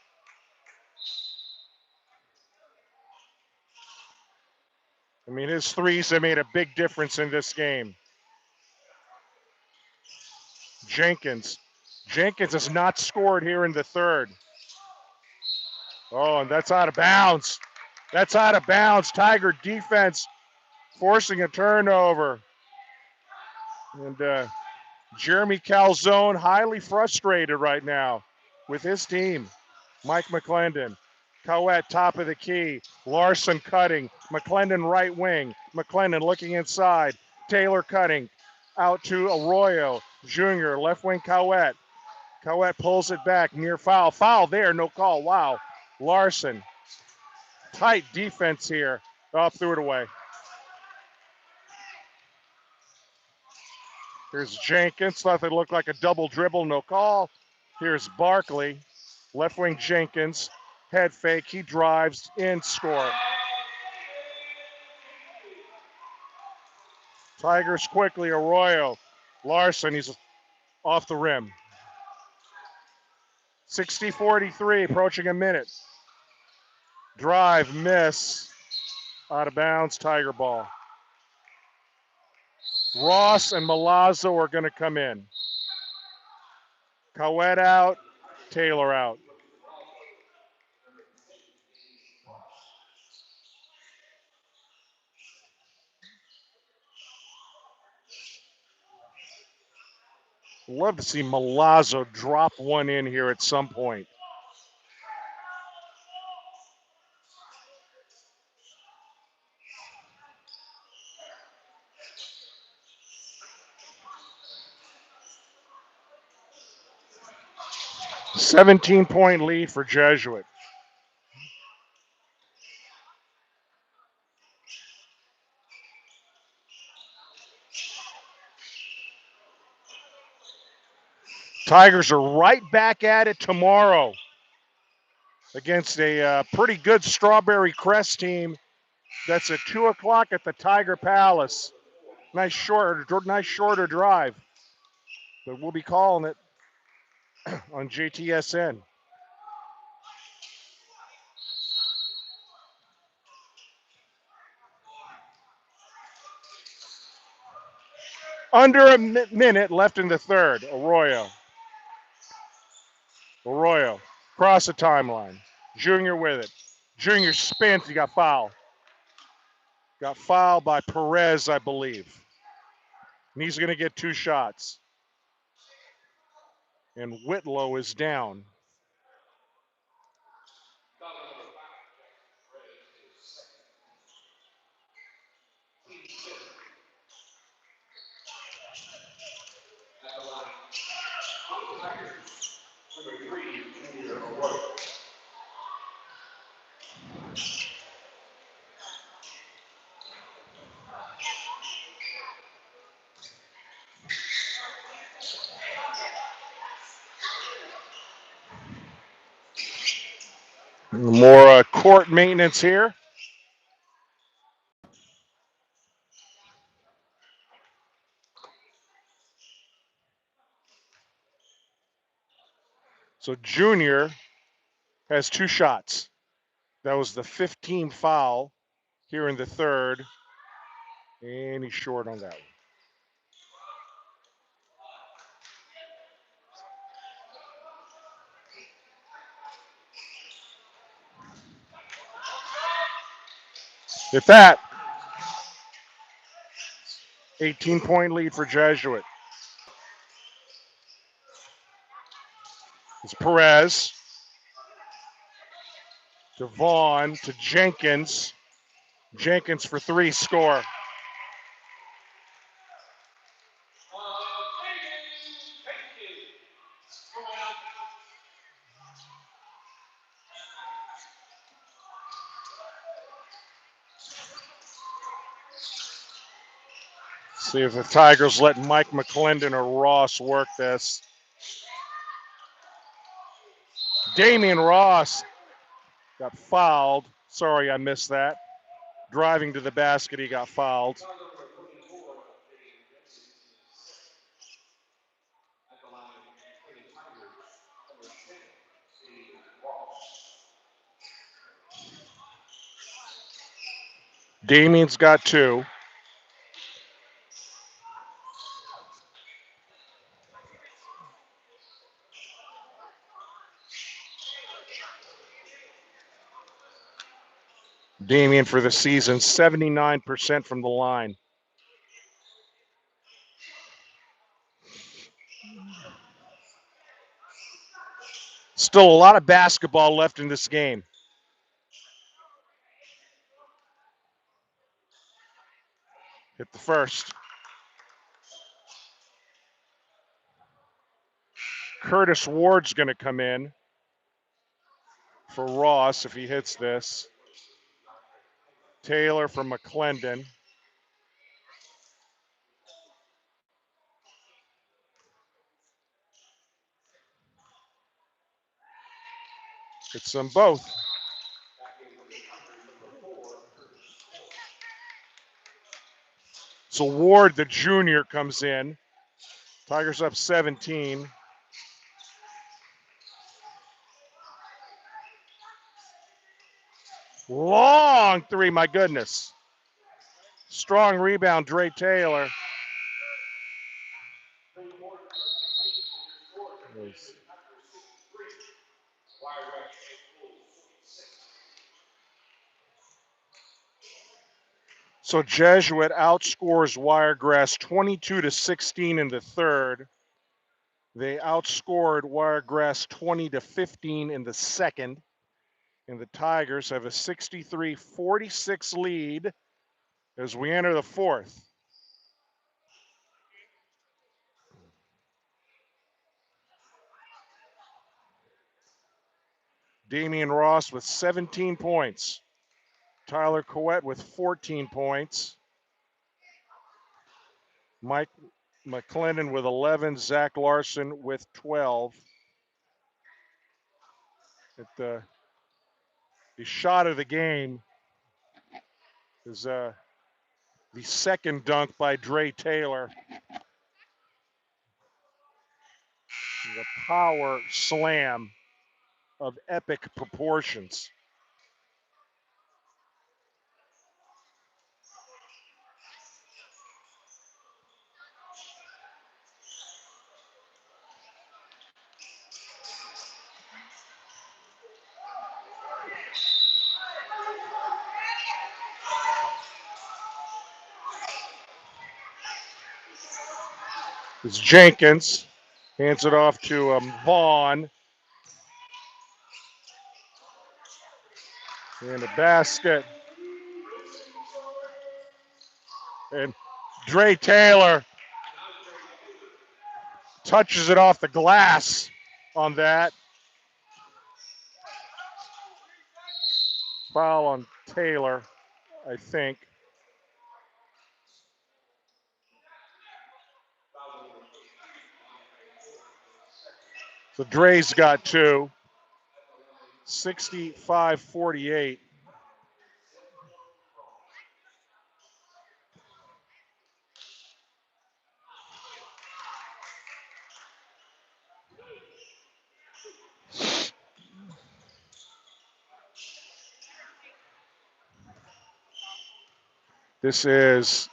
I mean, his threes have made a big difference in this game. Jenkins has not scored here in the third. Oh, and that's out of bounds. That's out of bounds. Tiger defense forcing a turnover. And Jeremy Calzone highly frustrated right now with his team. Mike McClendon. Cowett top of the key. Larson cutting. McClendon right wing. McClendon looking inside. Taylor cutting. Out to Arroyo. Jr. Left wing Cowett. Cowett pulls it back. Near foul. Foul there. No call. Wow. Larson. Tight defense here. Oh, threw it away. Here's Jenkins. Thought it looked like a double dribble. No call. Here's Barkley. Left wing Jenkins. Head fake. He drives in. Score. Tigers quickly. Arroyo. Larson. He's off the rim. 60-43. Approaching a minute. Drive. Miss. Out of bounds. Tiger ball. Ross and Milazzo are going to come in. Cowett out. Taylor out. Love to see Milazzo drop one in here at some point. $17-point lead for Jesuit. Tigers are right back at it tomorrow against a pretty good Strawberry Crest team. That's at 2 o'clock at the Tiger Palace. Nice shorter drive. But we'll be calling it on JTSN. Under a minute left in the third. Arroyo. Across the timeline. Junior with it. Junior spins. He got fouled. Got fouled by Perez, I believe. And he's going to get 2 shots. And Whitlow is down. More court maintenance here. So Junior has 2 shots. That was the 15th foul here in the third. And he's short on that one. At that, 18-point lead for Jesuit. It's Perez to Vaughn to Jenkins. Jenkins for 3, score. See if the Tigers let Mike McClendon or Ross work this. Damian Ross got fouled. Sorry, I missed that. Driving to the basket, he got fouled. Damian's got 2. Damian for the season, 79% from the line. Still a lot of basketball left in this game. Hit the first. Curtis Ward's going to come in for Ross if he hits this. Taylor for McClendon. Hits them both. So Ward, the junior, comes in. Tigers up 17. Long 3, my goodness. Strong rebound, Dre Taylor. So Jesuit outscores Wiregrass 22-16 in the third. They outscored Wiregrass 20-15 in the second. And the Tigers have a 63-46 lead as we enter the fourth. Damian Ross with 17 points. Tyler Coette with 14 points. Mike McClendon with 11. Zach Larson with 12. The shot of the game is the second dunk by Dre Taylor. The power slam of epic proportions. It's Jenkins. Hands it off to Vaughn. And a basket. And Dre Taylor touches it off the glass on that. Foul on Taylor, I think. So Dre's got 2. 65-48. This is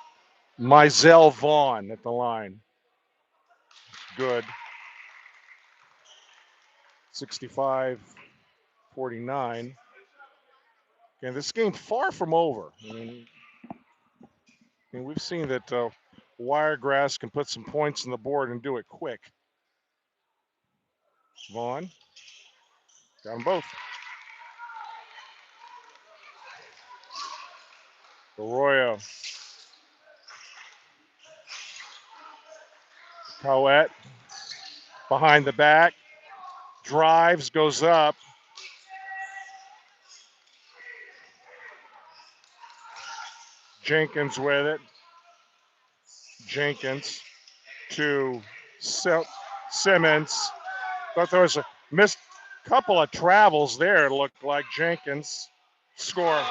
Mizell Vaughn at the line. Good. 65-49. And this game far from over. I mean we've seen that Wiregrass can put some points on the board and do it quick. Vaughn. Got them both. Arroyo. Coette. Behind the back. Drives, goes up. Jenkins with it. Jenkins to Simmons. Thought there was a missed couple of travels there, it looked like. Jenkins score.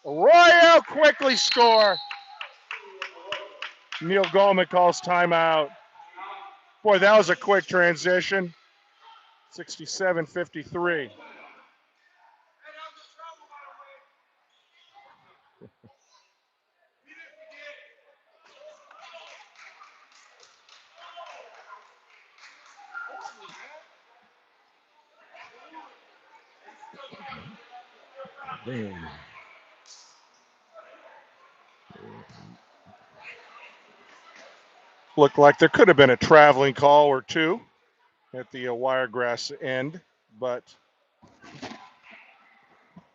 Arroyo quickly score. Neil Goldman calls timeout. Boy, that was a quick transition. 67-53. Looked like there could have been a traveling call or two at the Wiregrass end, but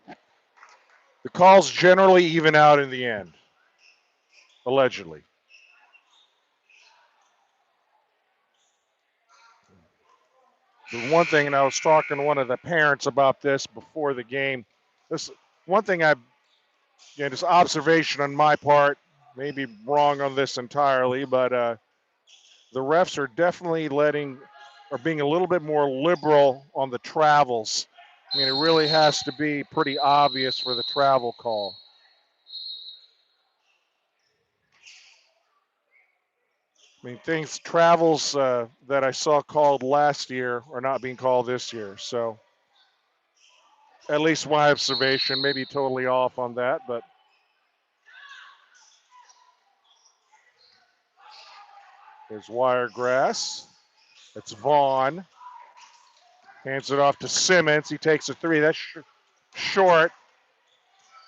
the calls generally even out in the end, allegedly. The one thing, and I was talking to one of the parents about this before the game, this one thing just observation on my part, maybe wrong on this entirely, but the refs are definitely being a little bit more liberal on the travels. I mean, it really has to be pretty obvious for the travel call. I mean, travels that I saw called last year are not being called this year. So, at least my observation, maybe totally off on that, but there's Wiregrass. It's Vaughn. Hands it off to Simmons. He takes a three. That's short.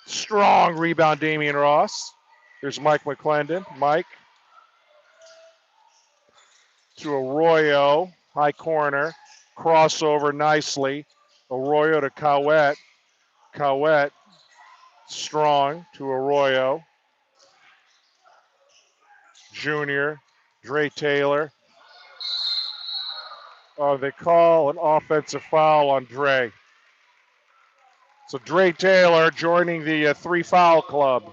Strong rebound, Damian Ross. There's Mike McClendon. Mike to Arroyo. High corner. Crossover nicely. Arroyo to Cowett. Cowett strong to Arroyo. Junior. Dre Taylor. Oh, they call an offensive foul on Dre. So Dre Taylor joining the 3-foul club.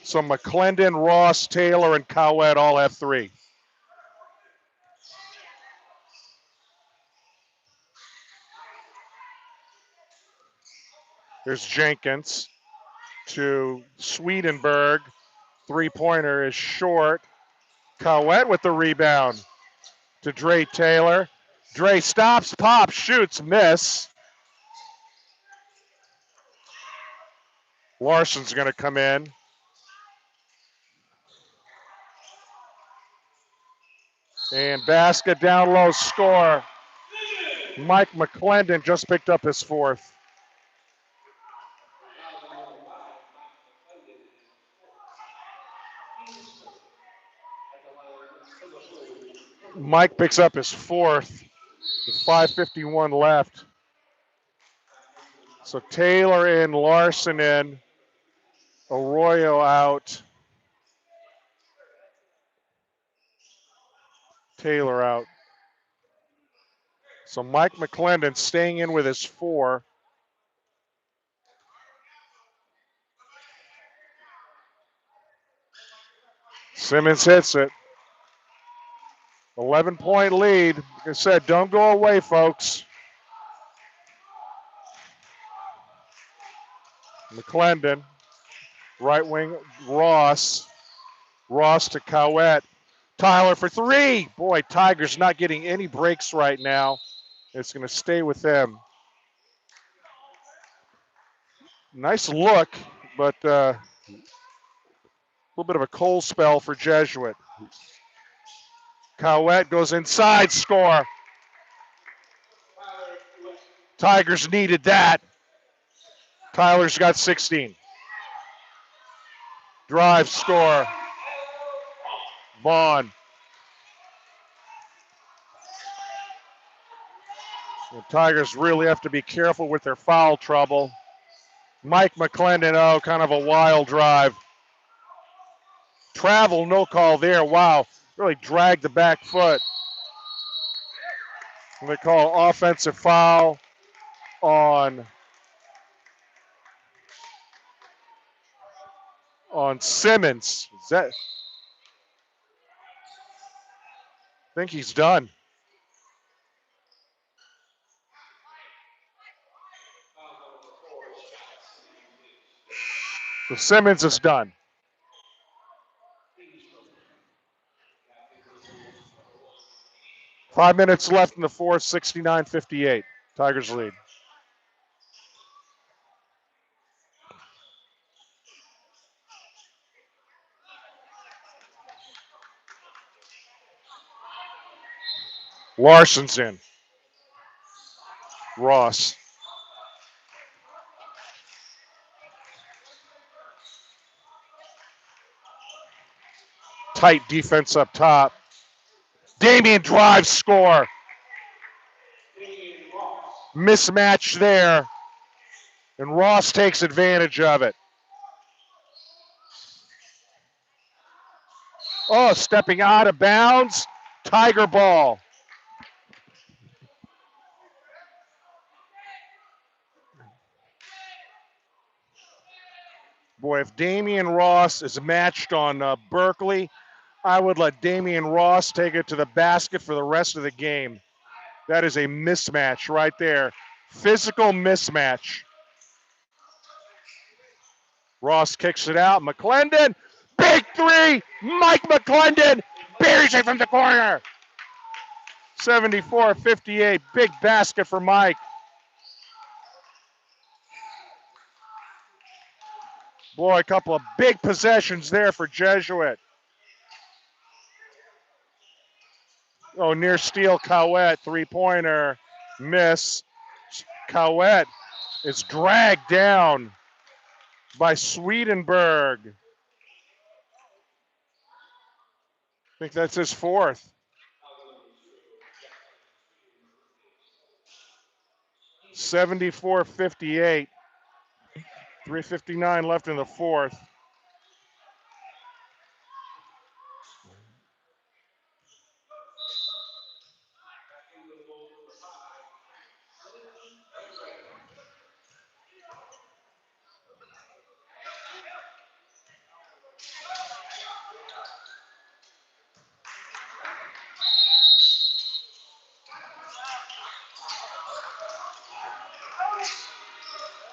So McClendon, Ross, Taylor, and Cowett all have 3. There's Jenkins to Swedenberg. 3-pointer is short. Cowett with the rebound to Dre Taylor. Dre stops, pops, shoots, miss. Larson's going to come in. And basket down low, score. Mike McClendon just picked up his 4th. Mike picks up his 4th with 5:51 left. So Taylor in, Larson in, Arroyo out, Taylor out. So Mike McClendon staying in with his 4. Simmons hits it. 11-point lead. Like I said, don't go away, folks. McClendon, right wing, Ross. Ross to Cowett. Tyler for 3. Boy, Tigers not getting any breaks right now. It's going to stay with them. Nice look, but a little bit of a cold spell for Jesuit. Cowett goes inside, score. Tigers needed that. Tyler's got 16. Drive, score. Vaughn. The Tigers really have to be careful with their foul trouble. Mike McClendon, oh, kind of a wild drive. Travel, no call there. Wow, really dragged the back foot. And they call offensive foul on Simmons. I think he's done. So Simmons is done. Five minutes left in the fourth, 69-58. Tigers lead. Larson's in. Ross. Tight defense up top. Damian drives, score. Mismatch there. And Ross takes advantage of it. Oh, stepping out of bounds. Tiger ball. Boy, if Damian Ross is matched on Berkeley, I would let Damian Ross take it to the basket for the rest of the game. That is a mismatch right there. Physical mismatch. Ross kicks it out. McClendon, big three. Mike McClendon buries it from the corner. 74-58, big basket for Mike. Boy, a couple of big possessions there for Jesuit. Oh, near steal, Cowett, three-pointer, miss. Cowett is dragged down by Swedenberg. I think that's his fourth. 74-58. 3:59 left in the fourth.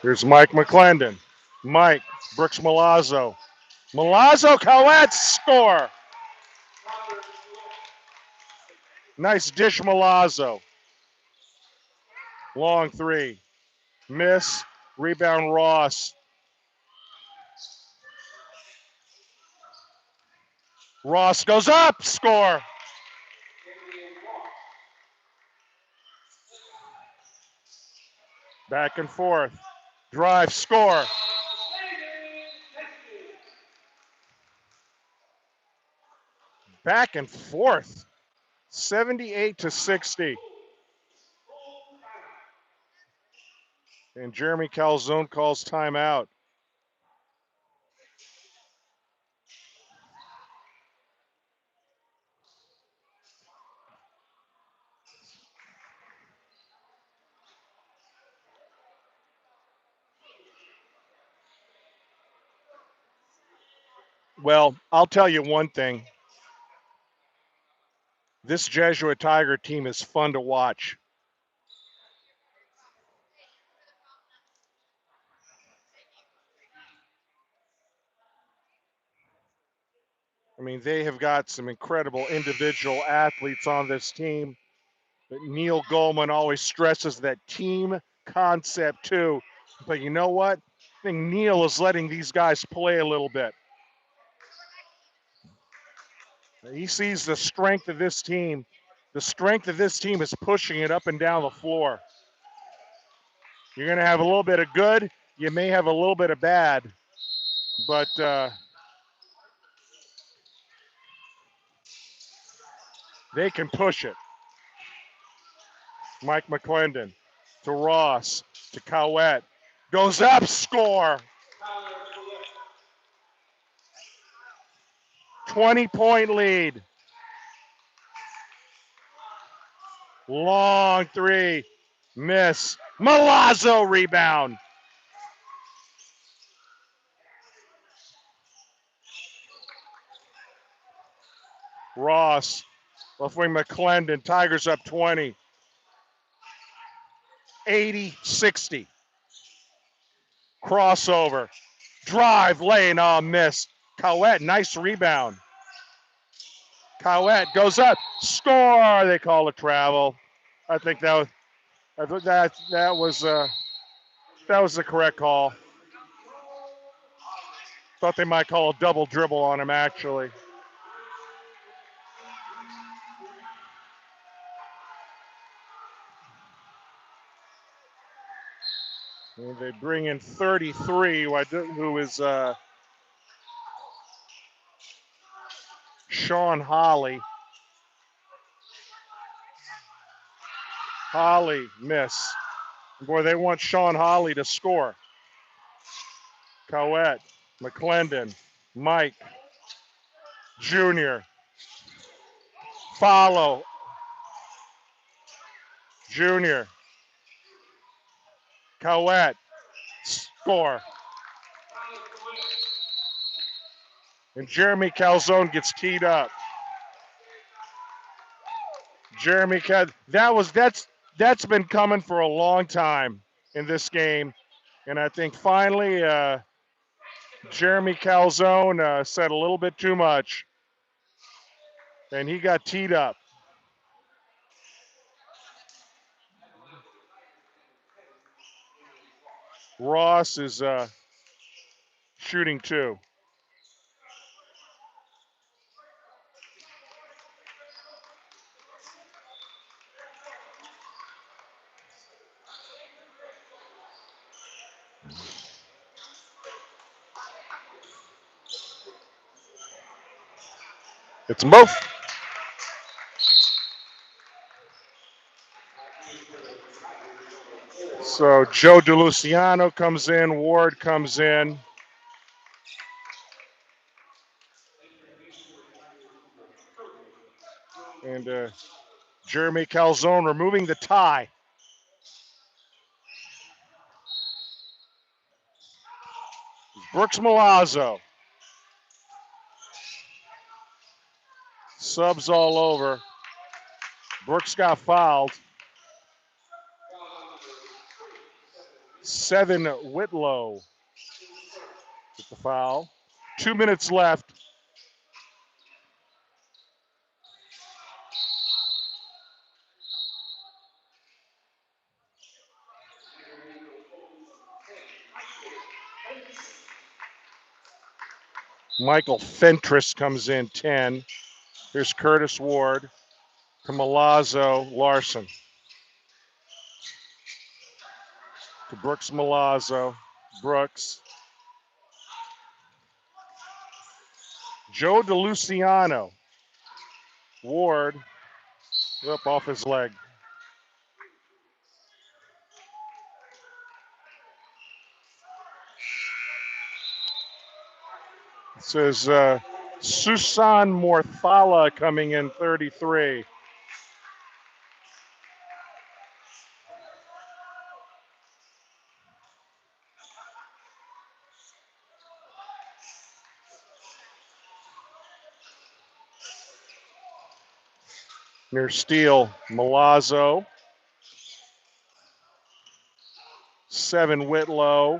Here's Mike McClendon. Mike, Brooks Malazzo. Malazzo, Cowett, score. Nice dish, Malazzo. Long three. Miss. Rebound, Ross. Ross goes up, score. Back and forth. Drive, score. Back and forth. 78-60. And Jeremy Calzone calls timeout. Well, I'll tell you one thing. This Jesuit Tiger team is fun to watch. I mean, they have got some incredible individual athletes on this team. But Neil Goldman always stresses that team concept too. But you know what? I think Neil is letting these guys play a little bit. He sees the strength of this team. The strength of this team is pushing it up and down the floor. You're going to have a little bit of good. You may have a little bit of bad. But they can push it. Mike McClendon to Ross to Cowett. Goes up, score. 20-point lead. Long three. Miss. Milazzo rebound. Ross. Left wing McClendon. Tigers up 20. 80-60. Crossover. Drive lane. Oh, miss. Cowett, nice rebound. Cowett goes up. Score. They call it travel. I think that was the correct call. Thought they might call a double dribble on him actually. And they bring in 33, who is Sean Holly. Holly miss. Boy, they want Sean Holly to score. Cowett, McClendon, Mike, Junior. Follow. Junior. Cowett, score. And Jeremy Calzone gets teed up. Jeremy Cal, that's been coming for a long time in this game. And I think finally Jeremy Calzone said a little bit too much. And he got teed up. Ross is shooting two. It's both. So Joe DeLuciano comes in, Ward comes in. And Jeremy Calzone removing the tie. Brooks Milazzo. Subs all over. Brooks got fouled. 7 Whitlow with the foul. 2 minutes left. Michael Fentress comes in 10. Here's Curtis Ward to Milazzo Larson. To Brooks Milazzo. Brooks. Joe DeLuciano. Ward. Up off his leg. It says Susan Morthala coming in 33. Near Steele, Milazzo. 7 Whitlow.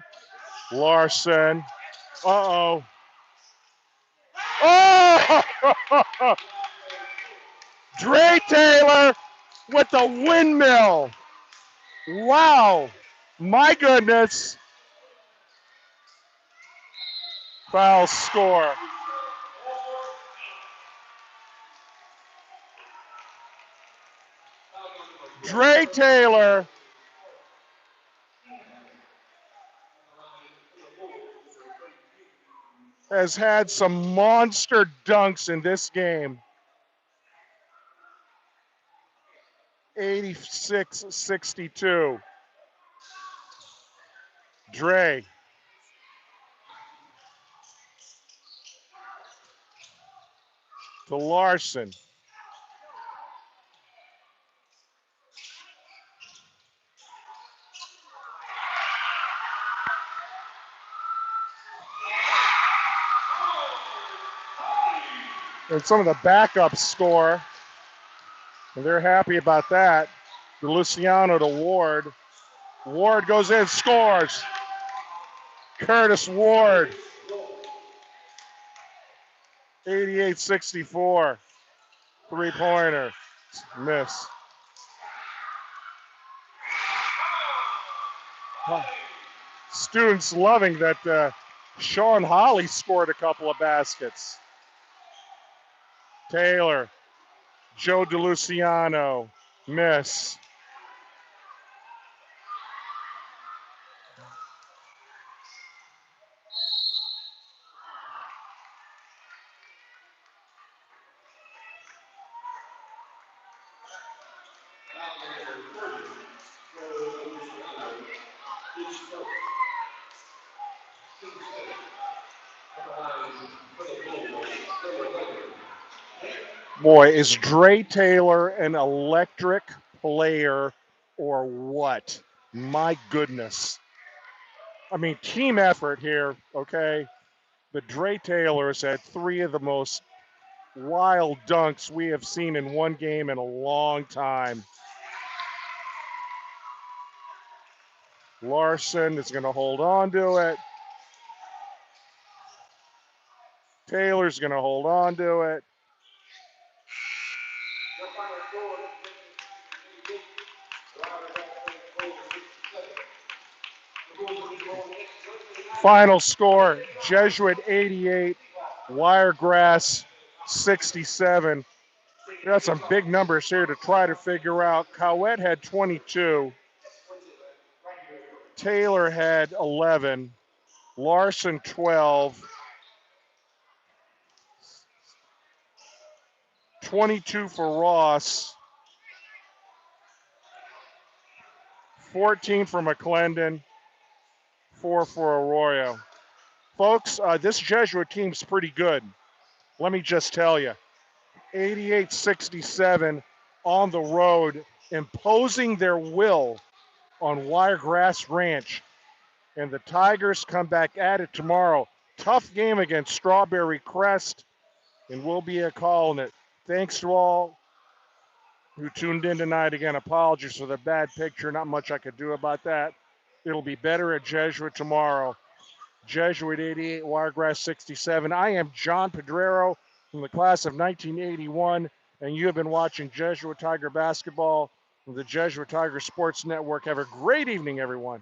Larson. Uh-oh. Oh! Dre Taylor with the windmill. Wow. My goodness. Foul score. Dre Taylor has had some monster dunks in this game. 86-62. Dre. To Larson. and some of the backups score, and they're happy about that. DeLuciano to Ward. Ward goes in, scores. Curtis Ward, 88-64, three-pointer, miss. Students loving that Sean Holly scored a couple of baskets. Taylor, Joe DeLuciano, miss. Boy, is Dre Taylor an electric player or what? My goodness. I mean, team effort here, okay? But Dre Taylor's had three of the most wild dunks we have seen in one game in a long time. Larson is going to hold on to it. Taylor's going to hold on to it. Final score, Jesuit 88, Wiregrass 67. We got some big numbers here to try to figure out. Cowett had 22. Taylor had 11. Larson 12. 22 for Ross. 14 for McClendon. 4 for Arroyo. Folks, this Jesuit team's pretty good. Let me just tell you. 88-67 on the road, imposing their will on Wiregrass Ranch. And the Tigers come back at it tomorrow. Tough game against Strawberry Crest, and we'll be calling it. Thanks to all who tuned in tonight. Again, apologies for the bad picture. Not much I could do about that. It'll be better at Jesuit tomorrow. Jesuit 88, Wiregrass 67. I am John Pedrero from the class of 1981, and you have been watching Jesuit Tiger basketball from the Jesuit Tiger Sports Network. Have a great evening, everyone.